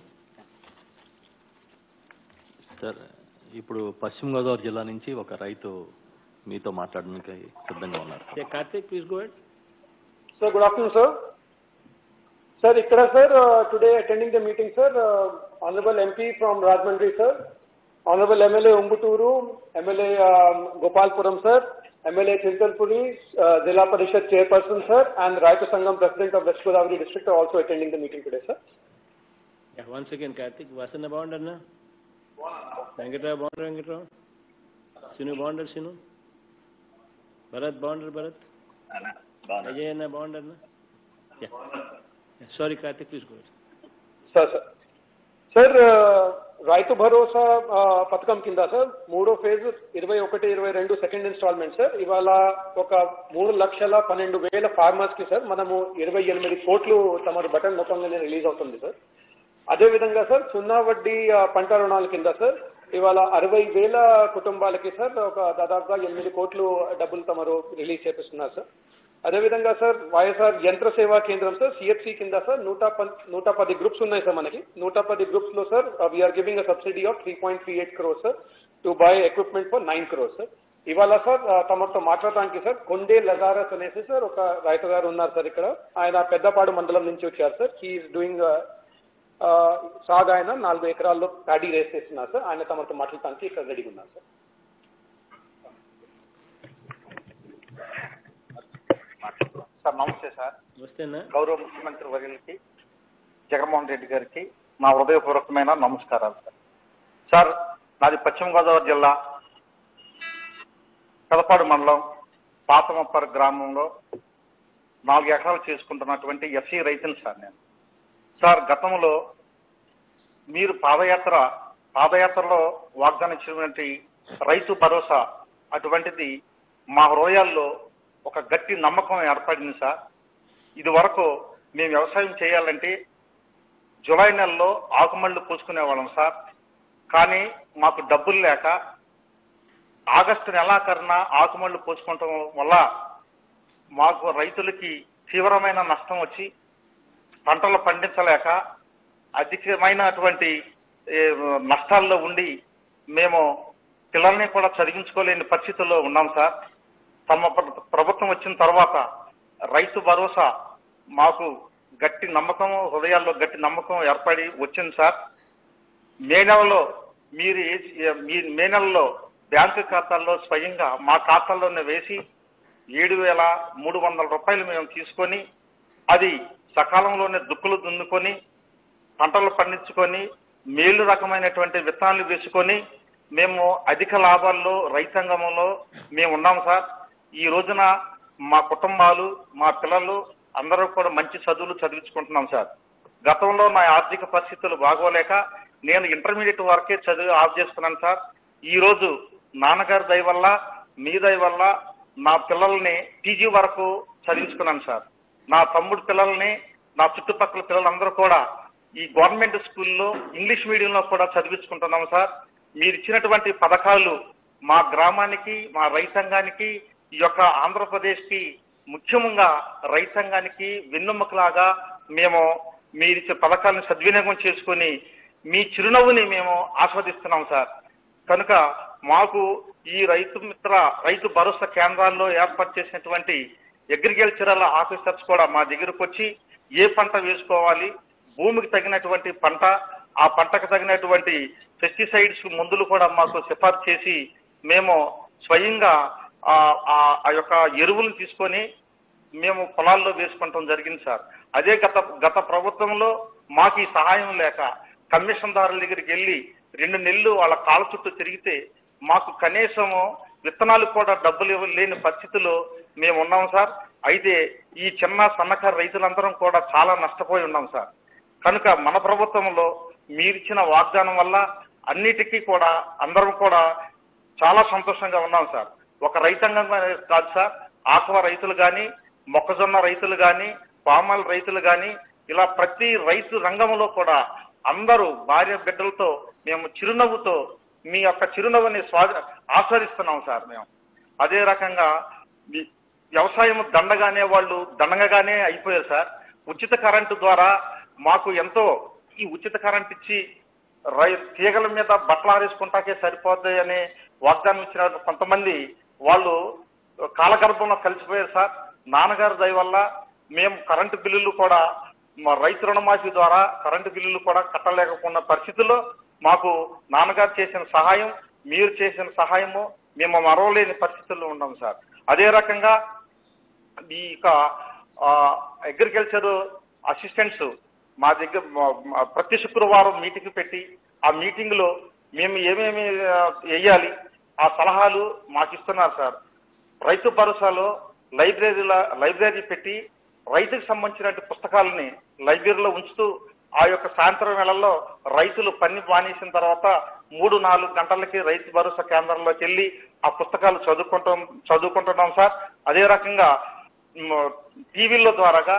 సార్, ఇప్పుడు పశ్చిమ గోదావరి జిల్లా నుంచి ఒక రైతు మీతో మాట్లాడడానికి సిద్ధంగా ఉన్నారు. Karthik, please go head. Sir, good afternoon, sir. Sir, ikkada sir, today attending the meeting, sir, Honorable MP from Rajahmundry, sir, Honorable MLA Umbuturu, MLA Gopalpuram, sir, MLA Chintalpuri, Zilla Parishad Chairperson, sir, and Raitu Sangam President of West Godavari District are also attending the meeting today, sir. Yeah, once again, Karthik, Vasanna bond anna? Venkatra bond, Venkatra? Sinu bond, Sinu? Bharat bond, Bharat? Ajay anna bond anna? Yeah. Sorry, Karthik, please go ahead. Sir, Rythu Bharosa పథకం కింద sir 3వ phase 21-22 second instalment sir ఇవాళ ఒక 3,12,000 farmers కి sir మనము 28 కోట్లు తమ button మొత్తంగానే release అవుతుంది సార్. అదేవిధంగా సార్ 0 వడ్డీ పంట రుణాల కింద సార్ ఇవాళ 60,000 కుటుంబాలకి సార్ ఒక దాదాపుగా 8 కోట్లు డబ్బులు తమరు రిలీజ్ చేపిస్తున్నారు సార్. అదేవిధంగా సార్ వైఎస్ఆర్ యంత్ర సేవా కేంద్రం సార్ సిఎఫ్సి కింద సార్ 110 గ్రూప్స్ ఉన్నాయి సార్ మనకి. 110 గ్రూప్స్ లో sir we are giving a subsidy of 3.38 crores sir to buy equipment for 9 crores sir. ఇవాళ సార్ తమతో మాట్లాడడానికి సార్ కొండే లజారస్ అనేసి సార్ ఒక రైతు గారు ఉన్నారు సార్ ఇక్కడ. ఆయన పెద్దపాడు మండలం నుంచి వచ్చారు సార్. హీఈస్ డూయింగ్ సాగు ఆయన 4 ఎకరాల్లో ప్యాడీ రేస్ చేస్తున్నారు సార్. ఆయన తమతో మాట్లాడటానికి ఇక్కడ రెడీగా ఉన్నారు సార్. సార్ నమస్తే సార్. నమస్తేనా. గౌరవ ముఖ్యమంత్రి వర్యులకి జగన్మోహన్ రెడ్డి గారికి నా హృదయపూర్వకమైన నమస్కారాలు సార్. సార్ నాది పశ్చిమ గోదావరి జిల్లా పెదపాడు మండలం పాతమప్పర్ గ్రామంలో 4 ఎకరాలు చేసుకుంటున్నటువంటి ఎఫ్సీ రైతులు సార్ నేను. సార్ గతంలో మీరు పాదయాత్రలో వాగ్దానం ఇచ్చినటువంటి రైతు భరోసా అటువంటిది మా హృదయాల్లో ఒక గట్టి నమ్మకం ఏర్పడింది సార్. ఇది వరకు మేము వ్యవసాయం చేయాలంటే జూలై నెలలో ఆకుమళ్ళు పూసుకునేవాళ్ళం సార్. కానీ మాకు డబ్బులు లేక ఆగస్టు నెలాఖరున ఆకుమళ్ళు పూసుకుంటాం వల్ల మాకు రైతులకి తీవ్రమైన నష్టం వచ్చి పంటలు పండించలేక అధికమైనటువంటి నష్టాల్లో ఉండి మేము పిల్లల్ని కూడా చదివించుకోలేని పరిస్థితుల్లో ఉన్నాం సార్. తమ ప్రభుత్వం వచ్చిన తర్వాత రైతు భరోసా మాకు గట్టి నమ్మకం, హృదయాల్లో గట్టి నమ్మకం ఏర్పడి వచ్చింది సార్. మే నెలలో బ్యాంకు ఖాతాల్లో స్వయంగా మా ఖాతాల్లోనే వేసి 7,300 రూపాయలు మేము తీసుకొని అది సకాలంలోనే దుక్కులు దున్నుకొని పంటలు పండించుకొని మేలు రకమైనటువంటి విత్తనాలు వేసుకొని మేము అధిక లాభాల్లో రైతాంగంలో మేము ఉన్నాం సార్. ఈ రోజున మా కుటుంబాలు మా పిల్లలు అందరూ కూడా మంచి చదువులు చదివించుకుంటున్నాం సార్. గతంలో నా ఆర్థిక పరిస్థితులు బాగోలేక నేను ఇంటర్మీడియట్ వరకే చదివి ఆఫ్ చేస్తున్నాను సార్. ఈ రోజు నాన్నగారి దయ వల్ల మీ దయ వల్ల నా పిల్లల్ని పీజీ వరకు చదివించుకున్నాను సార్. నా తమ్ముడు పిల్లల్ని నా చుట్టుపక్కల పిల్లలందరూ కూడా ఈ గవర్నమెంట్ స్కూల్లో ఇంగ్లీష్ మీడియంలో కూడా చదివించుకుంటున్నాం సార్. మీరు ఇచ్చినటువంటి పథకాలు మా గ్రామానికి మా రైతాంగానికి ఈ యొక్క ఆంధ్రప్రదేశ్కి ముఖ్యంగా రైతాంగానికి వెన్నెముకలాగా మేము మీరిచ్చే పథకాలను సద్వినియోగం చేసుకుని మీ చిరునవ్వుని మేము ఆస్వాదిస్తున్నాం సార్. కనుక మాకు ఈ రైతు భరోసా కేంద్రాల్లో ఏర్పాటు చేసినటువంటి అగ్రికల్చరల్ ఆఫీసర్స్ కూడా మా దగ్గరకు వచ్చి ఏ పంట వేసుకోవాలి, భూమికి తగినటువంటి పంట, ఆ పంటకు తగినటువంటి పెస్టిసైడ్స్ మందులు కూడా మాకు సిఫార్సు చేసి మేము స్వయంగా ఆ యొక్క ఎరువులను తీసుకొని మేము పొలాల్లో వేసుకుంటాం జరిగింది సార్. అదే గత ప్రభుత్వంలో మాకు ఈ సహాయం లేక కమిషన్దారుల దగ్గరికి వెళ్ళి 2 నెలలు వాళ్ళ కాళ్ళ చుట్టూ తిరిగితే మాకు కనీసము విత్తనాలు కూడా డబ్బులు లేని పరిస్థితిలో మేము ఉన్నాం సార్. అయితే ఈ చిన్న సన్నకారు రైతులందరం కూడా చాలా నష్టపోయి ఉన్నాం సార్. కనుక మన ప్రభుత్వంలో మీరిచ్చిన వాగ్దానం వల్ల అన్నిటికీ కూడా అందరం కూడా చాలా సంతోషంగా ఉన్నాం సార్. ఒక రైతాంగం కాదు సార్, ఆక్వా రైతులు కానీ, మొక్కజొన్న రైతులు కానీ, పామాయిల్ రైతులు కానీ, ఇలా ప్రతి రైతు రంగంలో కూడా అందరూ భార్య బిడ్డలతో మేము చిరునవ్వుతో మీ యొక్క చిరునవ్వుని ఆస్వాదిస్తున్నాం సార్. మేము అదే రకంగా వ్యవసాయం దండగానే అయిపోయారు సార్. ఉచిత కరెంటు ద్వారా మాకు ఎంతో ఈ ఉచిత కరెంట్ ఇచ్చి తీగల మీద బట్టలు ఆరేసుకుంటాకే సరిపోతాయి అనే వాగ్దానం ఇచ్చిన కొంతమంది వాళ్ళు కాలగర్భంలో కలిసిపోయారు సార్. నాన్నగారి దయ వల్ల మేము కరెంటు బిల్లులు కూడా రైతు రుణమాఫీ ద్వారా కరెంటు బిల్లులు కూడా కట్టలేకపోన్న పరిస్థితుల్లో మాకు నాన్నగారు చేసిన సహాయం, మీరు చేసిన సహాయము మేము మరవలేని పరిస్థితుల్లో ఉన్నాం సార్. అదే రకంగా ఈ అగ్రికల్చర్ అసిస్టెంట్స్ మా దగ్గర ప్రతి శుక్రవారం మీటింగ్ పెట్టి ఆ మీటింగ్ లో మేము ఏమేమి వేయాలి ఆ సలహాలు మాకు ఇస్తున్నారు సార్. రైతు భరోసాలో లైబ్రరీ పెట్టి రైతుకు సంబంధించిన పుస్తకాలని లైబ్రరీలో ఉంచుతూ ఆ యొక్క సాయంత్రం వేళల్లో రైతులు పని మానేసిన తర్వాత 3-4 గంటలకి రైతు భరోసా కేంద్రంలోకి వెళ్ళి ఆ పుస్తకాలు చదువుకుంటున్నాం సార్. అదే రకంగా టీవీల ద్వారాగా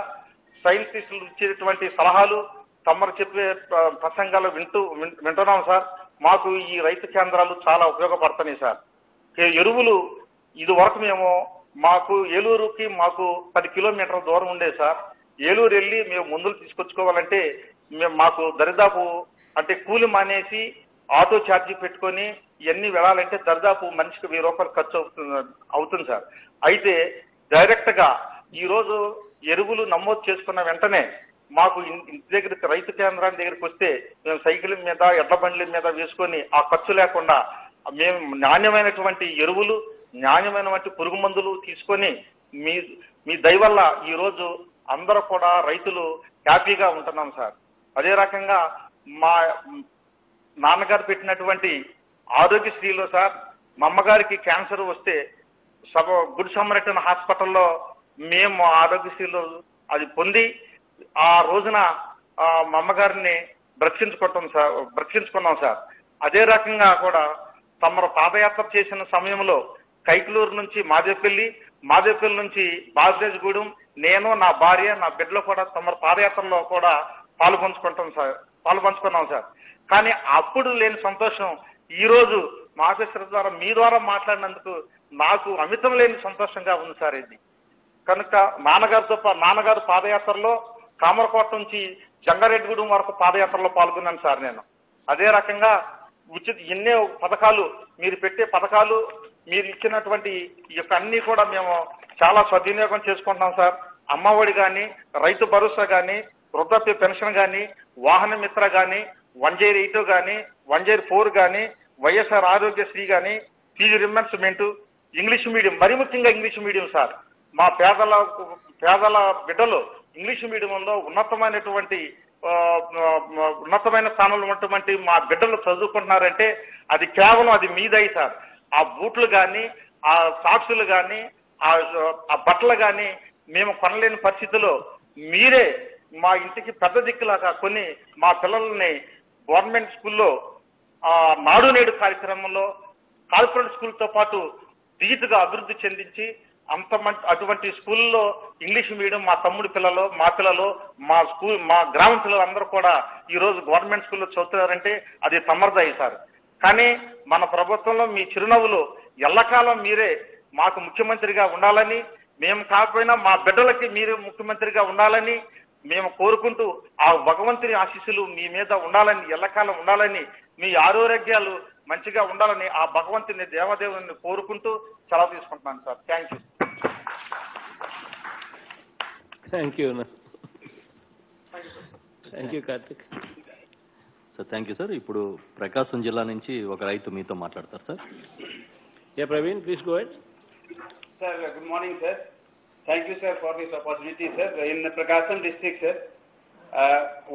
సైంటిస్టులు ఇచ్చేటువంటి సలహాలు తమరు చెప్పే ప్రసంగాలు వింటున్నాం సార్. మాకు ఈ రైతు కేంద్రాలు చాలా ఉపయోగపడుతున్నాయి సార్. ఎరువులు ఇది వరకు మాకు ఏలూరుకి మాకు 10 కిలోమీటర్ల దూరం ఉండేది సార్. ఏలూరు వెళ్ళి మేము మందులు తీసుకొచ్చుకోవాలంటే మాకు దరిదాపు అంటే కూలి మానేసి ఆటో ఛార్జీ పెట్టుకొని ఇవన్నీ వెళ్ళాలంటే దరిదాపు మనిషికి 1000 రూపాయలు ఖర్చు అవుతుంది సార్. అయితే డైరెక్ట్ గా ఈ రోజు ఎరువులు నమోదు చేసుకున్న వెంటనే మాకు ఇంటి దగ్గరికి రైతు కేంద్రాన్ని దగ్గరికి వస్తే మేము సైకిల్ మీద ఎడ్ల బండ్ల మీద వేసుకొని ఆ ఖర్చు లేకుండా మేము నాణ్యమైనటువంటి ఎరువులు, నాణ్యమైనటువంటి పురుగు మందులు తీసుకొని మీ దయ వల్ల ఈ రోజు అందరూ కూడా రైతులు హ్యాపీగా ఉంటున్నాం సార్. అదే రకంగా మా నాన్నగారు పెట్టినటువంటి ఆరోగ్యశ్రీలో సార్ మా అమ్మగారికి క్యాన్సర్ వస్తే గుడ్ సమరటన్ హాస్పిటల్లో మేము ఆరోగ్యశ్రీలో అది పొంది ఆ రోజున మా అమ్మగారిని బ్రతికించుకున్నాం సార్. అదే రకంగా కూడా తమరు పాదయాత్ర చేసిన సమయంలో కైకలూరు నుంచి మాదేపల్లి నుంచి బాలరాజగూడెం నేను నా భార్య నా బిడ్డలు కూడా తమరు పాదయాత్రలో కూడా పాల్పంచుకున్నాం సార్. కానీ అప్పుడు లేని సంతోషం ఈ రోజు మా ఆఫీసర్ ద్వారా మీ ద్వారా మాట్లాడినందుకు నాకు అమితం లేని సంతోషంగా ఉంది సార్. ఇది కనుక నాన్నగారు పాదయాత్రలో కామరకోట నుంచి జంగారెడ్డిగూడెం వరకు పాదయాత్రలో పాల్గొన్నాను సార్ నేను. అదే రకంగా ఎన్నో పథకాలు మీరు పెట్టే పథకాలు మీరు ఇచ్చినటువంటి ఈ యొక్క అన్ని కూడా మేము చాలా సద్వినియోగం చేసుకుంటున్నాం సార్. అమ్మఒడి కానీ, రైతు భరోసా కానీ, వృద్ధాప్య పెన్షన్ కానీ, వాహన మిత్ర కానీ, 108 కానీ, 104 కానీ, వైఎస్ఆర్ ఆరోగ్యశ్రీ కానీ, ఫీజు రింబర్స్మెంట్, ఇంగ్లీష్ మీడియం, మరీ ముఖ్యంగా ఇంగ్లీష్ మీడియం సార్. మా పేదల బిడ్డలు ఇంగ్లీష్ మీడియంలో ఉన్నతమైన స్థానంలో ఉన్నటువంటి మా బిడ్డలు చదువుకుంటున్నారంటే అది కేవలం అది మీదై సార్. ఆ బూట్లు కానీ, ఆ సాక్సులు కానీ, ఆ బట్టలు కానీ మేము కొనలేని పరిస్థితిలో మీరే మా ఇంటికి పెద్ద దిక్కులాగా కొన్ని మా పిల్లల్ని గవర్నమెంట్ స్కూల్లో నాడు నేడు కార్యక్రమంలో కార్పొరేట్ స్కూల్తో పాటు ధీటుగా అభివృద్ధి చెందించి అటువంటి స్కూల్లో ఇంగ్లీష్ మీడియం మా తమ్ముడి పిల్లలు, మా పిల్లలు, మా గ్రామ పిల్లలందరూ కూడా ఈ రోజు గవర్నమెంట్ స్కూల్లో చదువుతున్నారంటే అది తమరిదై సార్. కానీ మన ప్రభుత్వంలో మీ చిరునవ్వులు ఎల్లకాలం మీరే మాకు ముఖ్యమంత్రిగా ఉండాలని, మేము కాకపోయినా మా బిడ్డలకి మీరు ముఖ్యమంత్రిగా ఉండాలని మేము కోరుకుంటూ ఆ భగవంతుని ఆశీస్సులు మీ మీద ఉండాలని, ఎల్లకాలం ఉండాలని, మీ ఆరోగ్యాలు మంచిగా ఉండాలని ఆ భగవంతుని దేవదేవుని కోరుకుంటూ సెలవు తీసుకుంటున్నాను sir. Thank you. Karthik sir. Thank you sir. ఇప్పుడు ప్రకాశం జిల్లా నుంచి ఒక రైతు మీతో మాట్లాడతారు sir. Praveen please go head. Sir good morning sir. Thank you, sir, for this opportunity, sir. In Prakasam district, sir,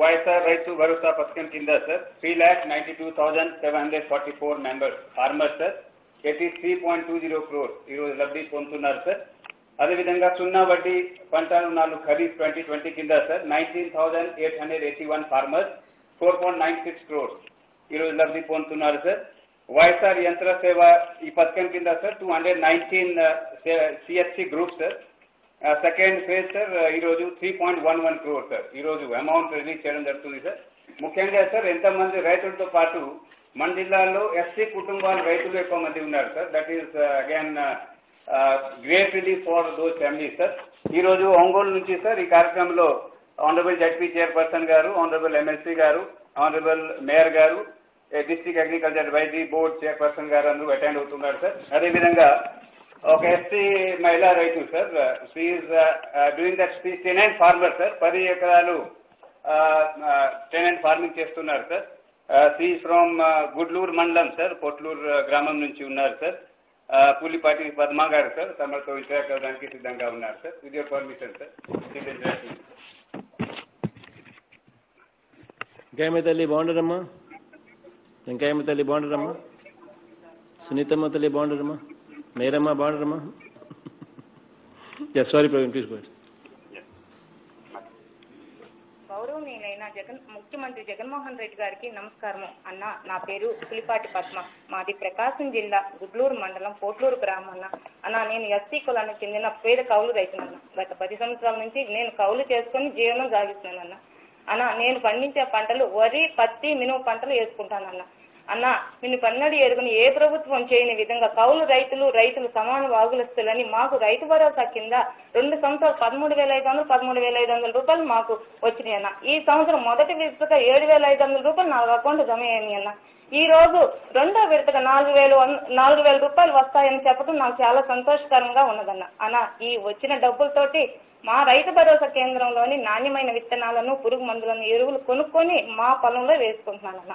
YSR Raitu Bharosa Pathakam Kinda, sir, 3,92,744 members, farmers, sir, 83.20 crores. ఈరోజు లబ్ధి పొందుతున్నారు సార్. అదేవిధంగా సున్నా వడ్డీ పంట రుణాలు ఖరీఫ్ 2020 కింద సార్ 19,881 ఫార్మర్స్ 4.96 crores ఈరోజు లబ్ధి పొందుతున్నారు సార్. వైఎస్ఆర్ యంత్ర సేవ ఈ పథకం కింద sir 219 CSC group sir. Second phase sir ఈరోజు 3.11 crores సార్ ఈరోజు అమౌంట్ రిలీజ్ చేయడం జరుగుతుంది సార్. ముఖ్యంగా సార్ ఎంతమంది రైతులతో పాటు మన జిల్లాలో ఎస్సీ కుటుంబాల రైతులు ఎక్కువ మంది ఉన్నారు sir. That is again great relief for those families sir. ఈరోజు ఒంగోలు నుంచి సార్ ఈ కార్యక్రమంలో ఆనరబుల్ జడ్పీ చైర్పర్సన్ గారు, ఆనరబుల్ ఎమ్మెల్సీ గారు, ఆనరబుల్ మేయర్ గారు, district agriculture advisory board chairperson గారు అందరూ అటెండ్ అవుతున్నారు సార్. అదేవిధంగా ఒక ఎస్సీ మహిళా రైతు sir, she is doing that, she is tenant farmer sir. 10 ఎకరాలు టెనెంట్ ఫార్మింగ్ చేస్తున్నారు సార్. షీ ఫ్రమ్ గుడ్లూరు మండలం సార్, పొట్లూరు గ్రామం నుంచి ఉన్నారు సార్. పులిపాటి పద్మా గారు సార్ తమతో ఇంటరాక్ట్ అవ్వడానికి సిద్ధంగా ఉన్నారు sir. With your permission sir. Venkayyamma తల్లి బాగుండరమ్మా, వెంకయ్యమ్మ తల్లి బాగుండరమ్మా, సునీతమ్మ తల్లి బాగుండరమ్మా, మేరమ్మ బాగుండరమ్మా. Sorry Praveen, please go ahead. గౌరవనీయులైన ముఖ్యమంత్రి జగన్మోహన్ రెడ్డి గారికి నమస్కారం అన్న. నా పేరు పులిపాటి పద్మ, మాది ప్రకాశం జిల్లా గుడ్లూరు మండలం పోట్లూరు గ్రామం అన్న. నేను ఎస్సీ కులానికి చెందిన పేద కౌలు రైతునన్న. గత 10 సంవత్సరాల నుంచి నేను కౌలు చేసుకుని జీవనం సాగిస్తున్నానన్న. అన్న నేను పండించే పంటలు వరి, పత్తి, మినుము పంటలు వేసుకుంటానన్న. అన్న నిన్ను పన్నడి ఎరుగుని ఏ ప్రభుత్వం చేయని విధంగా కౌలు రైతులు సమాన వాగులస్తులని మాకు రైతు భరోసా కింద 2 సంవత్సరాలు 13,500 13,500 రూపాయలు మాకు వచ్చినాయి అన్న. ఈ సంవత్సరం మొదటి విడతగా 7,500 రూపాయలు నా అకౌంట్ జమ అయ్యాయి అన్న. ఈ రోజు రెండో విడతగా 4,000 రూపాయలు వస్తాయని చెప్పడం నాకు చాలా సంతోషకరంగా ఉన్నదన్న. అన్న ఈ వచ్చిన డబ్బులతోటి మా రైతు భరోసా కేంద్రంలోని నాణ్యమైన విత్తనాలను, పురుగు మందులను, ఎరువులు కొనుక్కొని మా పొలంలో వేసుకుంటున్నానన్న.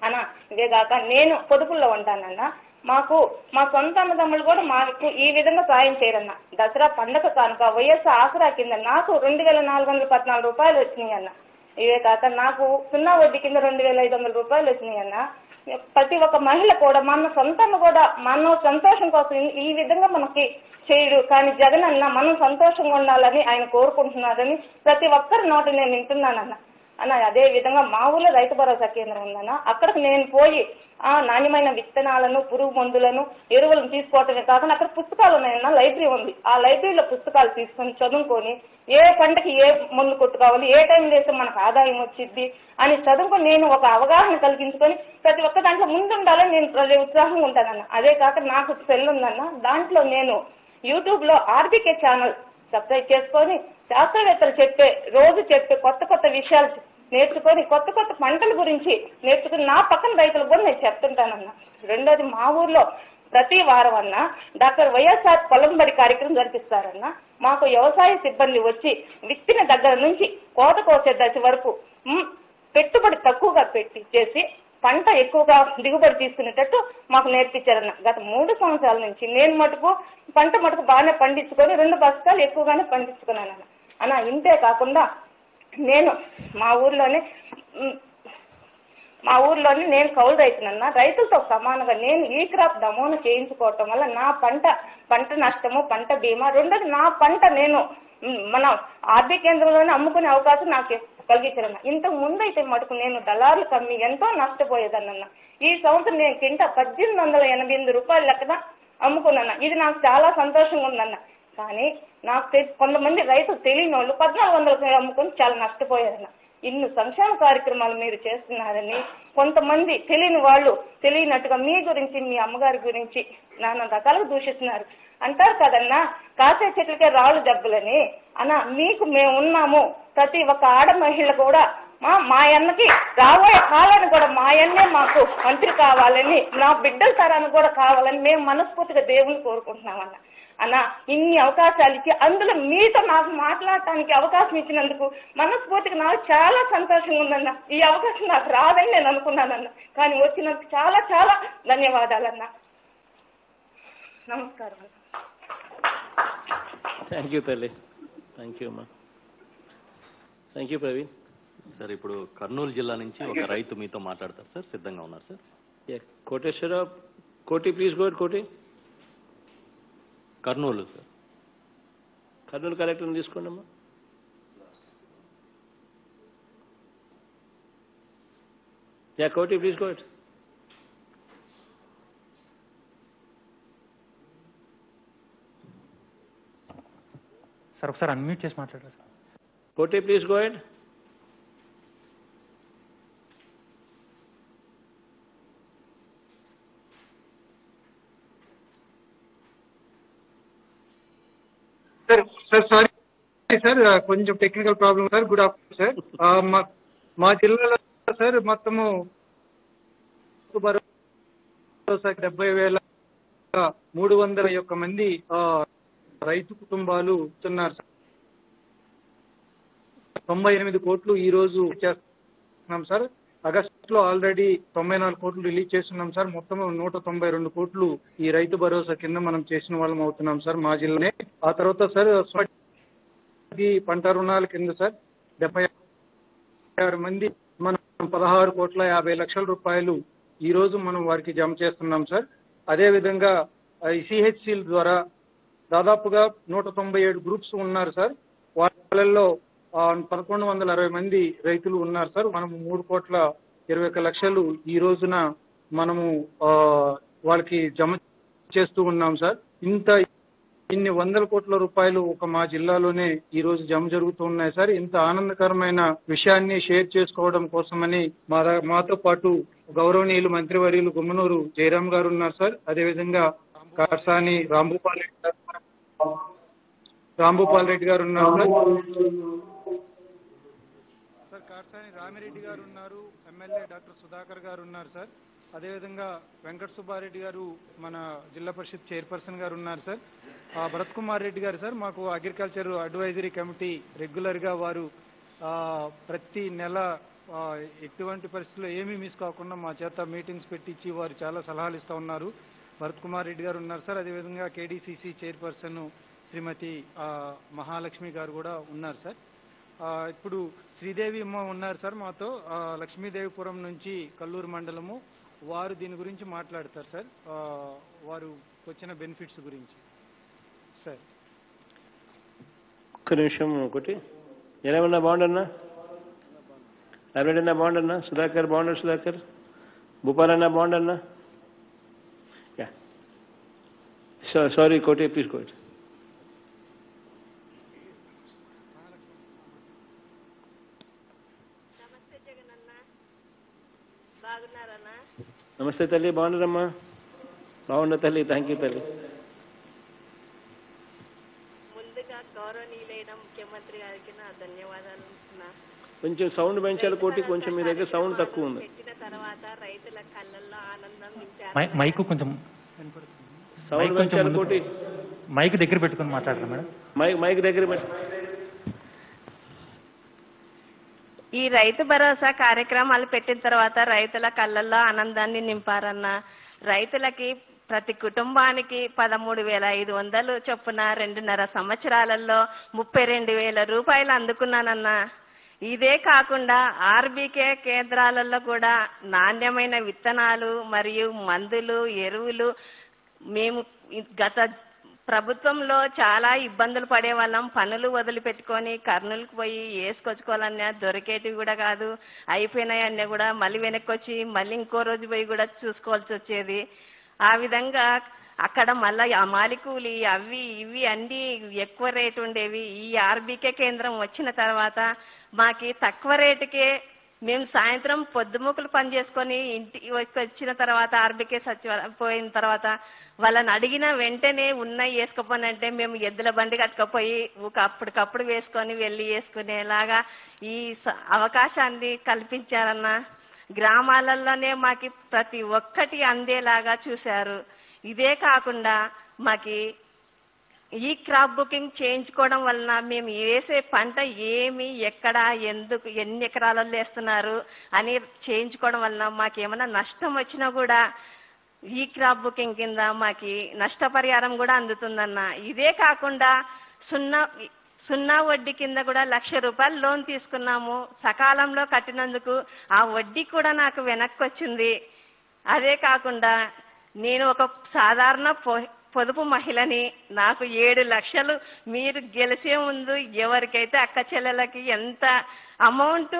అన్న ఇదేగాక నేను పొదుపుల్లో ఉంటానన్న. మాకు మా సొంత అన్నదమ్ములు కూడా మాకు ఈ విధంగా సాయం చేయరన్న. దసరా పండగ కానుక వైఎస్ఆర్ ఆసరా కింద నాకు 2,414 రూపాయలు వచ్చినాయి అన్న. ఇవే కాక నాకు సున్నా వడ్డీ కింద 2,500 రూపాయలు వచ్చినాయి అన్న. ప్రతి ఒక్క మహిళ కూడా మన సొంతమ్మ కూడా మన సంతోషం కోసం ఈ విధంగా మనకి చేయడు, కానీ జగన్ అన్న మనం సంతోషంగా ఉండాలని ఆయన కోరుకుంటున్నారని ప్రతి ఒక్కరి నోటి నేను వింటున్నానన్న. అన్న అదే విధంగా మా ఊళ్ళో రైతు భరోసా కేంద్రం ఉందన్న. అక్కడికి నేను పోయి నాణ్యమైన విత్తనాలను, పురుగు మందులను, ఎరువులను తీసుకోవటమే కాకుండా అక్కడ పుస్తకాలు ఉన్నాయన్న. లైబ్రరీ ఉంది. ఆ లైబ్రరీలో పుస్తకాలు తీసుకొని చదువుకొని ఏ పంటకి ఏ మందు కొట్టుకోవాలి, ఏ టైం చేస్తే మనకు ఆదాయం వచ్చింది అని చదువుకొని నేను ఒక అవగాహన కలిగించుకొని ప్రతి ఒక్క దాంట్లో ముందుండాలని నేను ఉత్సాహంగా ఉంటానన్న. అదే కాక నాకు సెల్ ఉందన్న. దాంట్లో నేను యూట్యూబ్ లో ఆర్బీకే ఛానల్ సబ్స్క్రైబ్ చేసుకొని శాస్త్రవేత్తలు రోజు చెప్పే కొత్త విషయాలు నేర్చుకొని కొత్త పంటల గురించి నేర్చుకుని నా పక్కన రైతులకు కూడా నేను చెప్తుంటానన్న. రెండోది మా ఊర్లో ప్రతి వారం అన్న డాక్టర్ వైఎస్ఆర్ పొలంబడి కార్యక్రమం జరిపిస్తారన్న. మాకు వ్యవసాయ సిబ్బంది వచ్చి విత్తిన దగ్గర నుంచి కోత కోసే దశ వరకు పెట్టుబడి తక్కువగా చేసి పంట ఎక్కువగా దిగుబడి తీసుకునేటట్టు మాకు నేర్పించారన్న. గత 3 సంవత్సరాల నుంచి నేను పంట బాగానే పండించుకొని 2 బస్తాలు ఎక్కువగానే పండించుకున్నానన్న. అన్న ఇంతే కాకుండా నేను మా ఊర్లోనే నేను కౌలు రైతునన్న. రైతులతో సమానంగా నేను ఈ క్రాప్ నమూనా చేయించుకోవటం వల్ల నా పంట నష్టము, పంట బీమా, రెండోది నా పంట నేను మన ఆర్బీ కేంద్రంలోనే అమ్ముకునే అవకాశం నాకు కలిగించారన్న. ఇంతకు ముందు అయితే మటుకు నేను దళారులు కమ్మి ఎంతో నష్టపోయేదన్న. ఈ సంవత్సరం నేను కింట 1,888 రూపాయల లెక్కన అమ్ముకున్నాను. ఇది నాకు చాలా సంతోషంగా ఉందన్న. కానీ నాకు కొంతమంది రైతులు తెలియని వాళ్ళు 1,400 అమ్ముకొని చాలా నష్టపోయారన్న. ఇన్ని సంక్షేమ కార్యక్రమాలు మీరు చేస్తున్నారని కొంతమంది తెలియని వాళ్ళు తెలియనట్టుగా మీ గురించి, మీ అమ్మగారి గురించి నానా రకాలుగా దూషిస్తున్నారు. అంటారు కదన్నా కాసే చెట్లకే రాళ్ళు జబ్బులని. అన్న మీకు మేము ఉన్నాము. ప్రతి ఒక్క ఆడ మహిళ కూడా మా అన్నకి రాబోయే కాలాన్ని కూడా మా అన్నే మాకు మంత్రి కావాలని, నా బిడ్డల తరాన్ని కూడా కావాలని మేము మనస్ఫూర్తిగా దేవుని కోరుకుంటున్నామన్న. అన్న ఇన్ని అవకాశాలు ఇచ్చి అందులో మీతో నాకు మాట్లాడటానికి అవకాశం ఇచ్చినందుకు మనస్ఫూర్తిగా నాకు చాలా సంతోషంగా ఉందన్న. ఈ అవకాశం నాకు రాదని నేను అనుకున్నానన్న, కానీ వచ్చినందుకు చాలా చాలా ధన్యవాదాలన్న. నమస్కారం. థ్యాంక్ యూ తల్లి. థ్యాంక్ యూ అమ్మా. Thank you Praveen. సార్ ఇప్పుడు కర్నూలు జిల్లా నుంచి ఒక రైతు మీతో మాట్లాడతారు సార్, సిద్ధంగా ఉన్నారు సార్. కోటేశ్వర కోటి, ప్లీజ్ గో కోటి. కర్నూలు సార్. కర్నూలు కలెక్టర్ని తీసుకోండి అమ్మా. Koti please go. సార్ ఒకసారి అన్మ్యూట్ చేసి మాట్లాడారు sir. Koti please go head. Sir sorry sir, కొంచెం technical problem sir. Good afternoon sir. మా జిల్లాలో సార్ మొత్తము 70,301 మంది రైతు కుటుంబాలు ఉన్నారు సార్. 98 కోట్లు ఈ రోజు చేస్తున్నాం సార్. ఆగస్టులో ఆల్రెడీ 94 కోట్లు రిలీజ్ చేస్తున్నాం సార్. మొత్తం 192 కోట్లు ఈ రైతు భరోసా కింద మనం చేసిన వాళ్ళం అవుతున్నాం సార్ మా జిల్లానే. ఆ తర్వాత సార్ పంట రుణాల కింద సార్ 76 మంది మనం 16,50,00,000 రూపాయలు ఈ రోజు మనం వారికి జమ చేస్తున్నాం సార్. అదే విధంగా ఈ సిహెచ్సిల ద్వారా దాదాపుగా 197 గ్రూప్స్ ఉన్నారు సార్. వాళ్ళల్లో 1,160 మంది రైతులు ఉన్నారు సార్. మనము 3,21,00,000 ఈ రోజున మనము వాళ్ళకి జమ చేస్తూ ఉన్నాం సార్. ఇన్ని వందల కోట్ల రూపాయలు ఒక మా జిల్లాలోనే ఈ రోజు జమ జరుగుతూ ఉన్నాయి సార్. ఇంత ఆనందకరమైన విషయాన్ని షేర్ చేసుకోవడం కోసమని మాతో పాటు గౌరవనీయులు మంత్రివర్యులు గుమ్మనూరు జయరాం గారు ఉన్నారు సార్. అదేవిధంగా కాసాని రాంభూపాల్ రెడ్డి గారు ఉన్నారు సార్. కాసాని రామిరెడ్డి గారు ఉన్నారు. ఎమ్మెల్యే డాక్టర్ సుధాకర్ గారు ఉన్నారు సార్. అదేవిధంగా వెంకట సుబ్బారెడ్డి గారు మన జిల్లా పరిషత్ చైర్పర్సన్ గారు ఉన్నారు సార్. భరత్ కుమార్ రెడ్డి గారు సార్ మాకు అగ్రికల్చర్ అడ్వైజరీ కమిటీ రెగ్యులర్ గా వారు ప్రతి నెల ఎటువంటి పరిస్థితుల్లో ఏమీ మిస్ కాకుండా మా చేత మీటింగ్స్ పెట్టించి వారు చాలా సలహాలు ఇస్తూ ఉన్నారు. భరత్ కుమార్ రెడ్డి గారు ఉన్నారు సార్. అదేవిధంగా కేడీసీసీ చైర్పర్సన్ శ్రీమతి మహాలక్ష్మి గారు కూడా ఉన్నారు సార్. ఇప్పుడు శ్రీదేవి అమ్మ ఉన్నారు సార్ మాతో, లక్ష్మీదేవిపురం నుంచి కల్లూరు మండలము. వారు దీని గురించి మాట్లాడతారు సార్, వారు వచ్చిన బెనిఫిట్స్ గురించి సార్. ఒక్క నిమిషం ఒకటి. ఏమన్నా బాగుండన్నా, అరవిడన్నా బాగుండన్నా, సుధాకర్ బాగుండరు, సుధాకర్ భూపాలన్నా బాగుండన్నా. సారీ కోటి ప్లీజ్ కోటి. నమస్తే తల్లి, బాగున్నారమ్మా? బాగున్నా తల్లి, థ్యాంక్ యూ తల్లి. ముందుగా గౌరవనీయులైన ముఖ్యమంత్రి గారికి నా ధన్యవాదాలు. కొంచెం సౌండ్ పెంచాలి కోటి, కొంచెం మీ దగ్గర సౌండ్ తక్కువ ఉంది. పెట్టిన తర్వాత రైతుల కళ్ళల్లో ఆనందం నింపారు. మైక్ కొంచెం సౌండ్ పెంచాలి కోటి. మైక్ దగ్గర పెట్టుకుని మాట్లాడతాం మేడం. మైక్ దగ్గర పెట్టు. ఈ రైతు భరోసా కార్యక్రమాలు పెట్టిన తర్వాత రైతుల కళ్ళల్లో ఆనందాన్ని నింపారన్న. రైతులకి ప్రతి కుటుంబానికి 13,500 చొప్పున 2.5 సంవత్సరాలలో 32,000 రూపాయలు అందుకున్నానన్నా. ఇదే కాకుండా ఆర్బీకే కేంద్రాలలో కూడా నాణ్యమైన విత్తనాలు మరియు మందులు, ఎరువులు మేము గత ప్రభుత్వంలో చాలా ఇబ్బందులు పడేవాళ్ళం. పనులు వదిలిపెట్టుకొని కర్నూలుకు పోయి వేసుకొచ్చుకోవాలన్నా దొరికేటివి కూడా కాదు. అయిపోయినాయన్నీ కూడా మళ్ళీ వెనక్కి వచ్చి మళ్ళీ ఇంకో రోజు పోయి కూడా చూసుకోవాల్సి వచ్చేది. ఆ విధంగా అక్కడ మళ్ళీ అమాలి కూలి అవి ఇవి అన్నీ ఎక్కువ రేటు ఉండేవి. ఈ ఆర్బీకే కేంద్రం వచ్చిన తర్వాత మాకి తక్కువ రేటుకే మేము సాయంత్రం పొద్దుముకులు పని చేసుకొని ఇంటికి వచ్చిన తర్వాత ఆర్బీకే సచివాలయం పోయిన తర్వాత వాళ్ళని అడిగిన వెంటనే ఉన్నాయి వేసుకోపోనంటే మేము ఎద్దుల బండి కట్టుకపోయి అప్పటికప్పుడు వేసుకొని వెళ్ళి వేసుకునేలాగా ఈ అవకాశాన్ని కల్పించారన్న. గ్రామాలలోనే మాకి ప్రతి ఒక్కటి అందేలాగా చూశారు. ఇదే కాకుండా మాకి ఈ క్రాప్ బుకింగ్ చేయించుకోవడం వలన మేము వేసే పంట ఏమి, ఎక్కడ, ఎందుకు, ఎన్ని ఎకరాలలో వేస్తున్నారు అని చేయించుకోవడం వలన మాకేమైనా నష్టం వచ్చినా కూడా ఈ క్రాప్ బుకింగ్ కింద మాకి నష్టపరిహారం కూడా అందుతుందన్న. ఇదే కాకుండా సున్నా వడ్డీ కింద కూడా 1,00,000 రూపాయలు లోన్ తీసుకున్నాము. సకాలంలో కట్టినందుకు ఆ వడ్డీ కూడా నాకు వెనక్కి వచ్చింది. అదే కాకుండా నేను ఒక సాధారణ పొదుపు మహిళని. నాకు 7 లక్షలు మీరు గెలిచే ముందు ఎవరికైతే అక్క చెల్లెలకి ఎంత అమౌంట్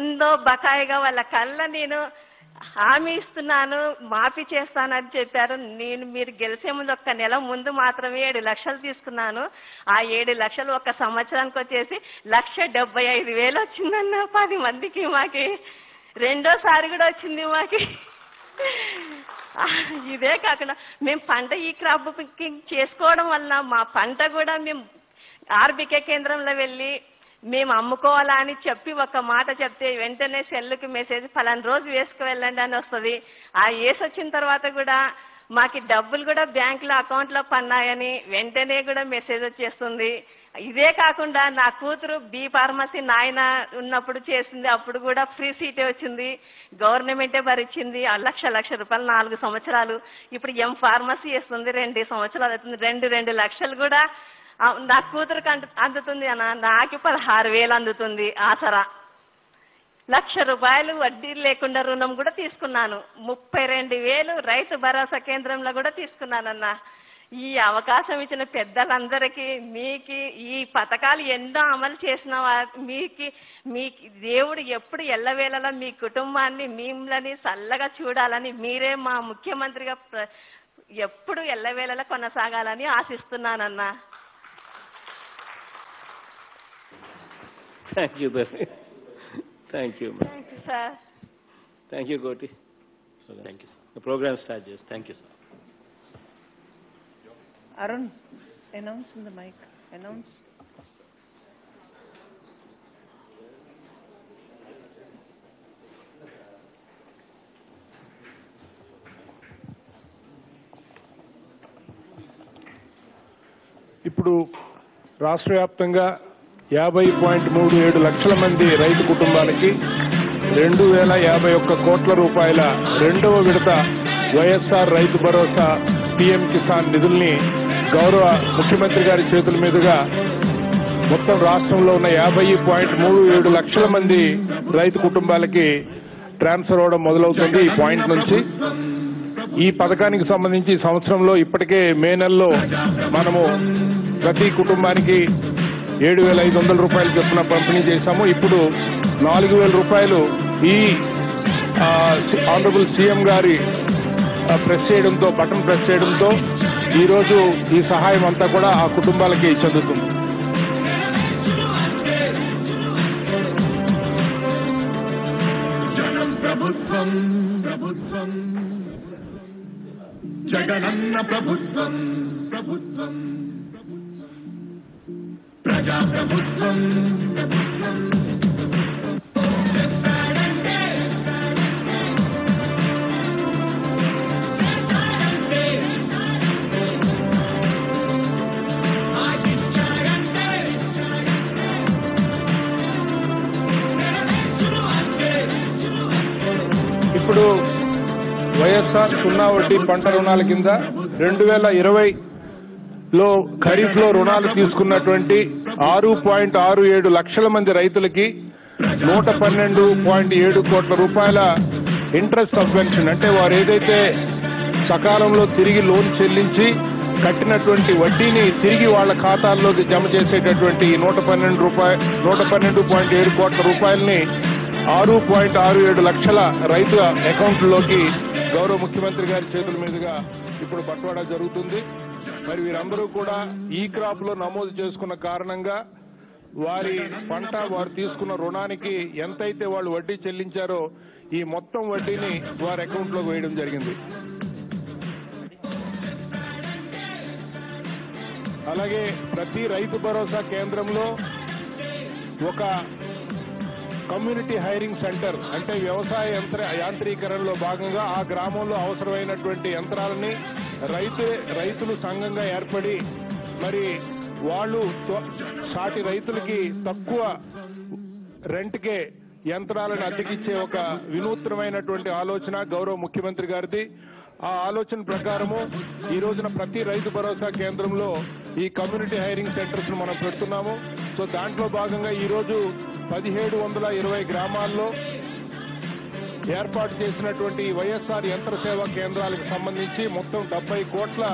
ఉందో బకాయిగా వాళ్ళ కళ్ళ నేను హామీ ఇస్తున్నాను, మాఫీ చేస్తానని చెప్పారు. మీరు గెలిచే ముందు 1 నెల ముందు మాత్రమే 7 లక్షలు తీసుకున్నాను. ఆ 7 లక్షలు ఒక సంవత్సరానికి వచ్చేసి 1,75,000 వచ్చిందన్న 10 మందికి. మాకి రెండోసారి కూడా వచ్చింది మాకి. ఇదే కాకుండా మేము పంట ఈ క్రాప్ బుకింగ్ చేసుకోవడం వల్ల మా పంట కూడా మేము ఆర్బికే కేంద్రంలో వెళ్ళి మేము అమ్ముకోవాలా అని చెప్పి ఒక మాట చెప్తే వెంటనే సెల్లుకి మెసేజ్ ఫలానా రోజు వేసుకువెళ్ళండి అని వస్తుంది. ఆ వేసి వచ్చిన తర్వాత కూడా మాకు డబ్బులు కూడా బ్యాంకులో అకౌంట్లో పన్నాయని వెంటనే కూడా మెసేజ్ వచ్చేస్తుంది. ఇదే కాకుండా నా కూతురు బి ఫార్మసీ నాయన ఉన్నప్పుడు చేసింది, అప్పుడు కూడా ఫ్రీ సీటే వచ్చింది, గవర్నమెంటే భరించింది. 1,00,000 రూపాయలు 4 సంవత్సరాలు. ఇప్పుడు ఎం ఫార్మసీ చేస్తుంది, 2 సంవత్సరాలు అవుతుంది. 2 లక్షలు కూడా నా కూతురుకి అందుతుంది అన్న. నాకు 16,000 అందుతుంది ఆసరా. 1,00,000 రూపాయలు వడ్డీ లేకుండా రుణం కూడా తీసుకున్నాను. 32,000 రైతు భరోసా కేంద్రంలో కూడా తీసుకున్నానన్న. ఈ అవకాశం ఇచ్చిన పెద్దలందరికీ, మీకు ఈ పథకాలు ఎన్నో అమలు చేసిన మీకు దేవుడు ఎప్పుడు ఎల్లవేళలా మీ కుటుంబాన్ని మిమ్మల్ని చల్లగా చూడాలని, మీరే మా ముఖ్యమంత్రిగా ఎప్పుడు ఎల్లవేళలా కొనసాగాలని ఆశిస్తున్నానన్నా. Thank you, Bhavani. Thank you, ma'am. Thank you, sir. Thank you, Goti. Thank you, sir. The program starts. Yes. Thank you, sir. Arun, announce in the mic. Announce. ఇప్పుడు రాష్ట్ర వ్యాప్తంగా 50.37 లక్షల మంది రైతు కుటుంబాలకి 2,051 కోట్ల రూపాయల రెండవ విడత వైఎస్ఆర్ రైతు భరోసా పీఎం కిసాన్ నిధుల్ని గౌరవ ముఖ్యమంత్రి గారి చేతుల మీదుగా మొత్తం రాష్ట్రంలో ఉన్న 50.37 లక్షల మంది రైతు కుటుంబాలకి ట్రాన్స్ఫర్ అవడం మొదలవుతుంది ఈ పాయింట్ నుంచి. ఈ పథకానికి సంబంధించి సంవత్సరంలో ఇప్పటికే మే నెలలో మనము ప్రతి కుటుంబానికి 7,500 రూపాయలు చొప్పున పంపిణీ చేశాము. ఇప్పుడు 4,000 రూపాయలు ఈ ఆనరబుల్ సీఎం గారి బటన్ ప్రెస్ చేయడంతో ఈరోజు ఈ సహాయం అంతా కూడా ఆ కుటుంబాలకి చెందుతుంది. ప్రభుత్వం ప్రభుత్వం జగనన్న ప్రభుత్వం ప్రభుత్వం ప్రజా ప్రభుత్వం ప్రభుత్వం ఇప్పుడు వైఎస్ఆర్ సున్నా వడ్డీ పంట రుణాల కింద 2020లో ఖరీఫ్ లో రుణాలు తీసుకున్నటువంటి 6.67 లక్షల మంది రైతులకి 112.7 కోట్ల రూపాయల ఇంట్రెస్ట్ సబ్వెన్షన్, అంటే వారు ఏదైతే సకాలంలో తిరిగి లోన్ చెల్లించి కట్టినటువంటి వడ్డీని తిరిగి వాళ్ళ ఖాతాల్లోకి జమ చేసేటటువంటి 112.7 కోట్ల రూపాయలని 6.67 లక్షల రైతుల అకౌంట్లలోకి గౌరవ ముఖ్యమంత్రి గారి చేతుల మీదుగా ఇప్పుడు బట్వాడా జరుగుతుంది. మరి వీరందరూ కూడా ఈ క్రాప్ లో నమోదు చేసుకున్న కారణంగా వారి పంట, వారు తీసుకున్న రుణానికి ఎంతైతే వాళ్ళు వడ్డీ చెల్లించారో ఈ మొత్తం వడ్డీని వారి అకౌంట్ లోకి వేయడం జరిగింది. అలాగే ప్రతి రైతు భరోసా కేంద్రంలో ఒక కమ్యూనిటీ హైరింగ్ సెంటర్, అంటే వ్యవసాయ యాంత్రీకరణలో భాగంగా ఆ గ్రామంలో అవసరమైనటువంటి యంత్రాలని రైతులు సంఘంగా ఏర్పడి మరి వాళ్ళు సాటి రైతులకి తక్కువ రెంట్కే యంత్రాలను అద్దెకిచ్చే ఒక వినూత్నమైనటువంటి ఆలోచన గౌరవ ముఖ్యమంత్రి గారిది. ఆ ఆలోచన ప్రకారము ఈ రోజున ప్రతి రైతు భరోసా కేంద్రంలో ఈ కమ్యూనిటీ హైరింగ్ సెంటర్స్ మనం పెడుతున్నాము. సో దాంట్లో భాగంగా ఈ రోజు 1720 గ్రామాల్లో ఏర్పాటు చేసినటువంటి వైఎస్ఆర్ యంత్ర సేవా కేంద్రాలకు సంబంధించి మొత్తం 70 కోట్ల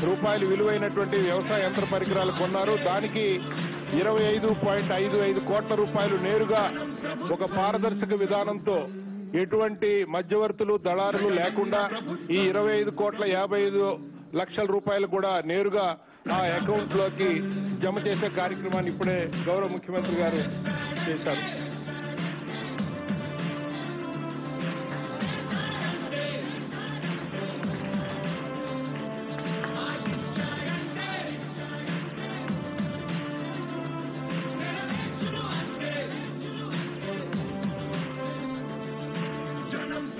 రూపాయలు విలువైనటువంటి వ్యవసాయ యంత్ర పరికరాలు కొన్నారు. దానికి 25.55 కోట్ల రూపాయలు నేరుగా ఒక పారదర్శక విధానంతో ఎటువంటి మధ్యవర్తులు దళారులు లేకుండా ఈ 25.55 కోట్ల రూపాయలు కూడా నేరుగా ఆ అకౌంట్ లోకి జమ చేసే కార్యక్రమాన్ని ఇప్పుడే గౌరవ ముఖ్యమంత్రి గారు చేశారు.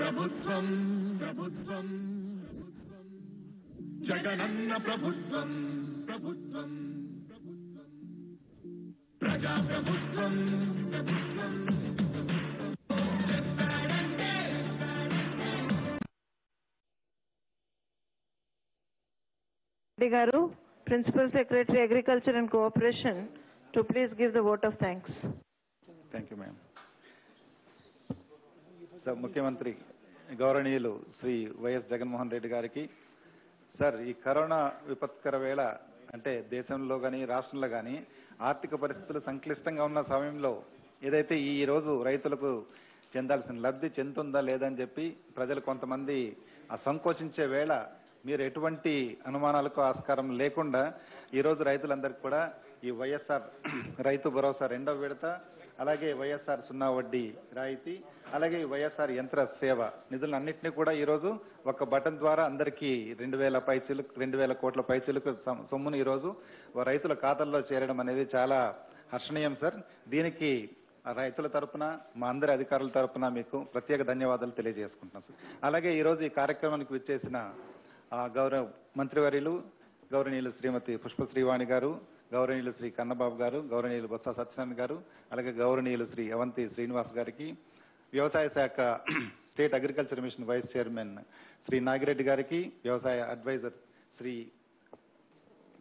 ప్రభుత్వం ప్రభుత్వం జగనన్న ప్రభుత్వం ప్రభుత్వం ప్రజా ప్రభుత్వం ప్రభుత్వం. Garu, Principal Secretary Agriculture and Cooperation, to please give the vote of thanks. Thank you, ma'am. So, ముఖ్యమంత్రి గౌరవనీయులు శ్రీ వైఎస్ జగన్మోహన్ రెడ్డి గారికి, సార్ ఈ కరోనా విపత్కర వేళ అంటే దేశంలో కానీ రాష్ట్రంలో కానీ ఆర్థిక పరిస్థితులు సంక్లిష్టంగా ఉన్న సమయంలో ఏదైతే ఈ రోజు రైతులకు చెందాల్సిన లబ్ధి చెందుతుందా లేదని చెప్పి ప్రజలు కొంతమంది సంకోచించే వేళ మీరు ఎటువంటి అనుమానాలకు ఆస్కారం లేకుండా ఈ రోజు రైతులందరికీ కూడా ఈ వైఎస్ఆర్ రైతు భరోసా 2వ విడత, అలాగే వైఎస్ఆర్ 0 వడ్డీ రాయితీ, అలాగే వైఎస్ఆర్ యంత్ర సేవ నిధులన్నింటినీ కూడా ఈ రోజు ఒక బటన్ ద్వారా అందరికీ 2,000 కోట్ల పైచిలకు సొమ్మును ఈ రోజు రైతుల ఖాతాల్లో చేరడం అనేది చాలా హర్షణీయం సార్. దీనికి రైతుల తరపున మా అందరి అధికారుల తరపున మీకు ప్రత్యేక ధన్యవాదాలు తెలియజేసుకుంటున్నాం సార్. అలాగే ఈ రోజు ఈ కార్యక్రమానికి విచ్చేసిన గౌరవ మంత్రివర్యులు గౌరవనీయులు శ్రీమతి పుష్ప శ్రీవాణి గారు, గౌరవనీయులు శ్రీ కన్నబాబు గారు, గౌరవనీయులు బొత్స సత్యనారాయణ గారు, అలాగే గౌరవనీయులు శ్రీ అవంతి శ్రీనివాస్ గారికి, వ్యవసాయ శాఖ state agriculture mission vice chairman Shri Nagireddy గారికి, వ్యవసాయ అడ్వైజర్ శ్రీ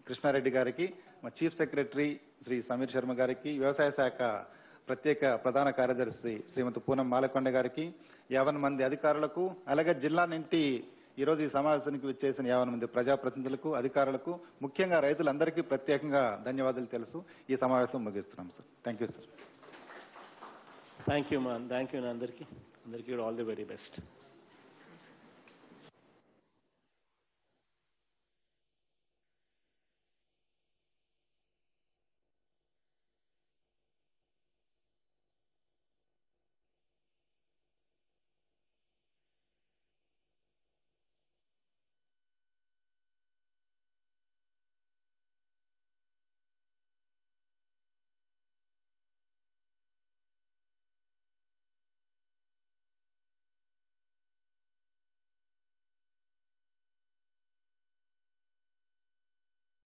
కృష్ణారెడ్డి గారికి, మా చీఫ్ సెక్రటరీ శ్రీ సమీర్ శర్మ గారికి, వ్యవసాయ శాఖ ప్రత్యేక ప్రధాన కార్యదర్శి శ్రీమతి పూనం మాలకొండ గారికి, 50 మంది అధికారులకు, అలాగే జిల్లా నుండి ఈ రోజు ఈ సమావేశానికి విచ్చేసిన 50 మంది ప్రజాప్రతినిధులకు, అధికారులకు, ముఖ్యంగా రైతులందరికీ ప్రత్యేకంగా ధన్యవాదాలు తెలుసు ఈ సమావేశం ముగిస్తున్నాం sir. Thank you sir. Thank you అందరికీ ఆల్ ది వెరీ బెస్ట్.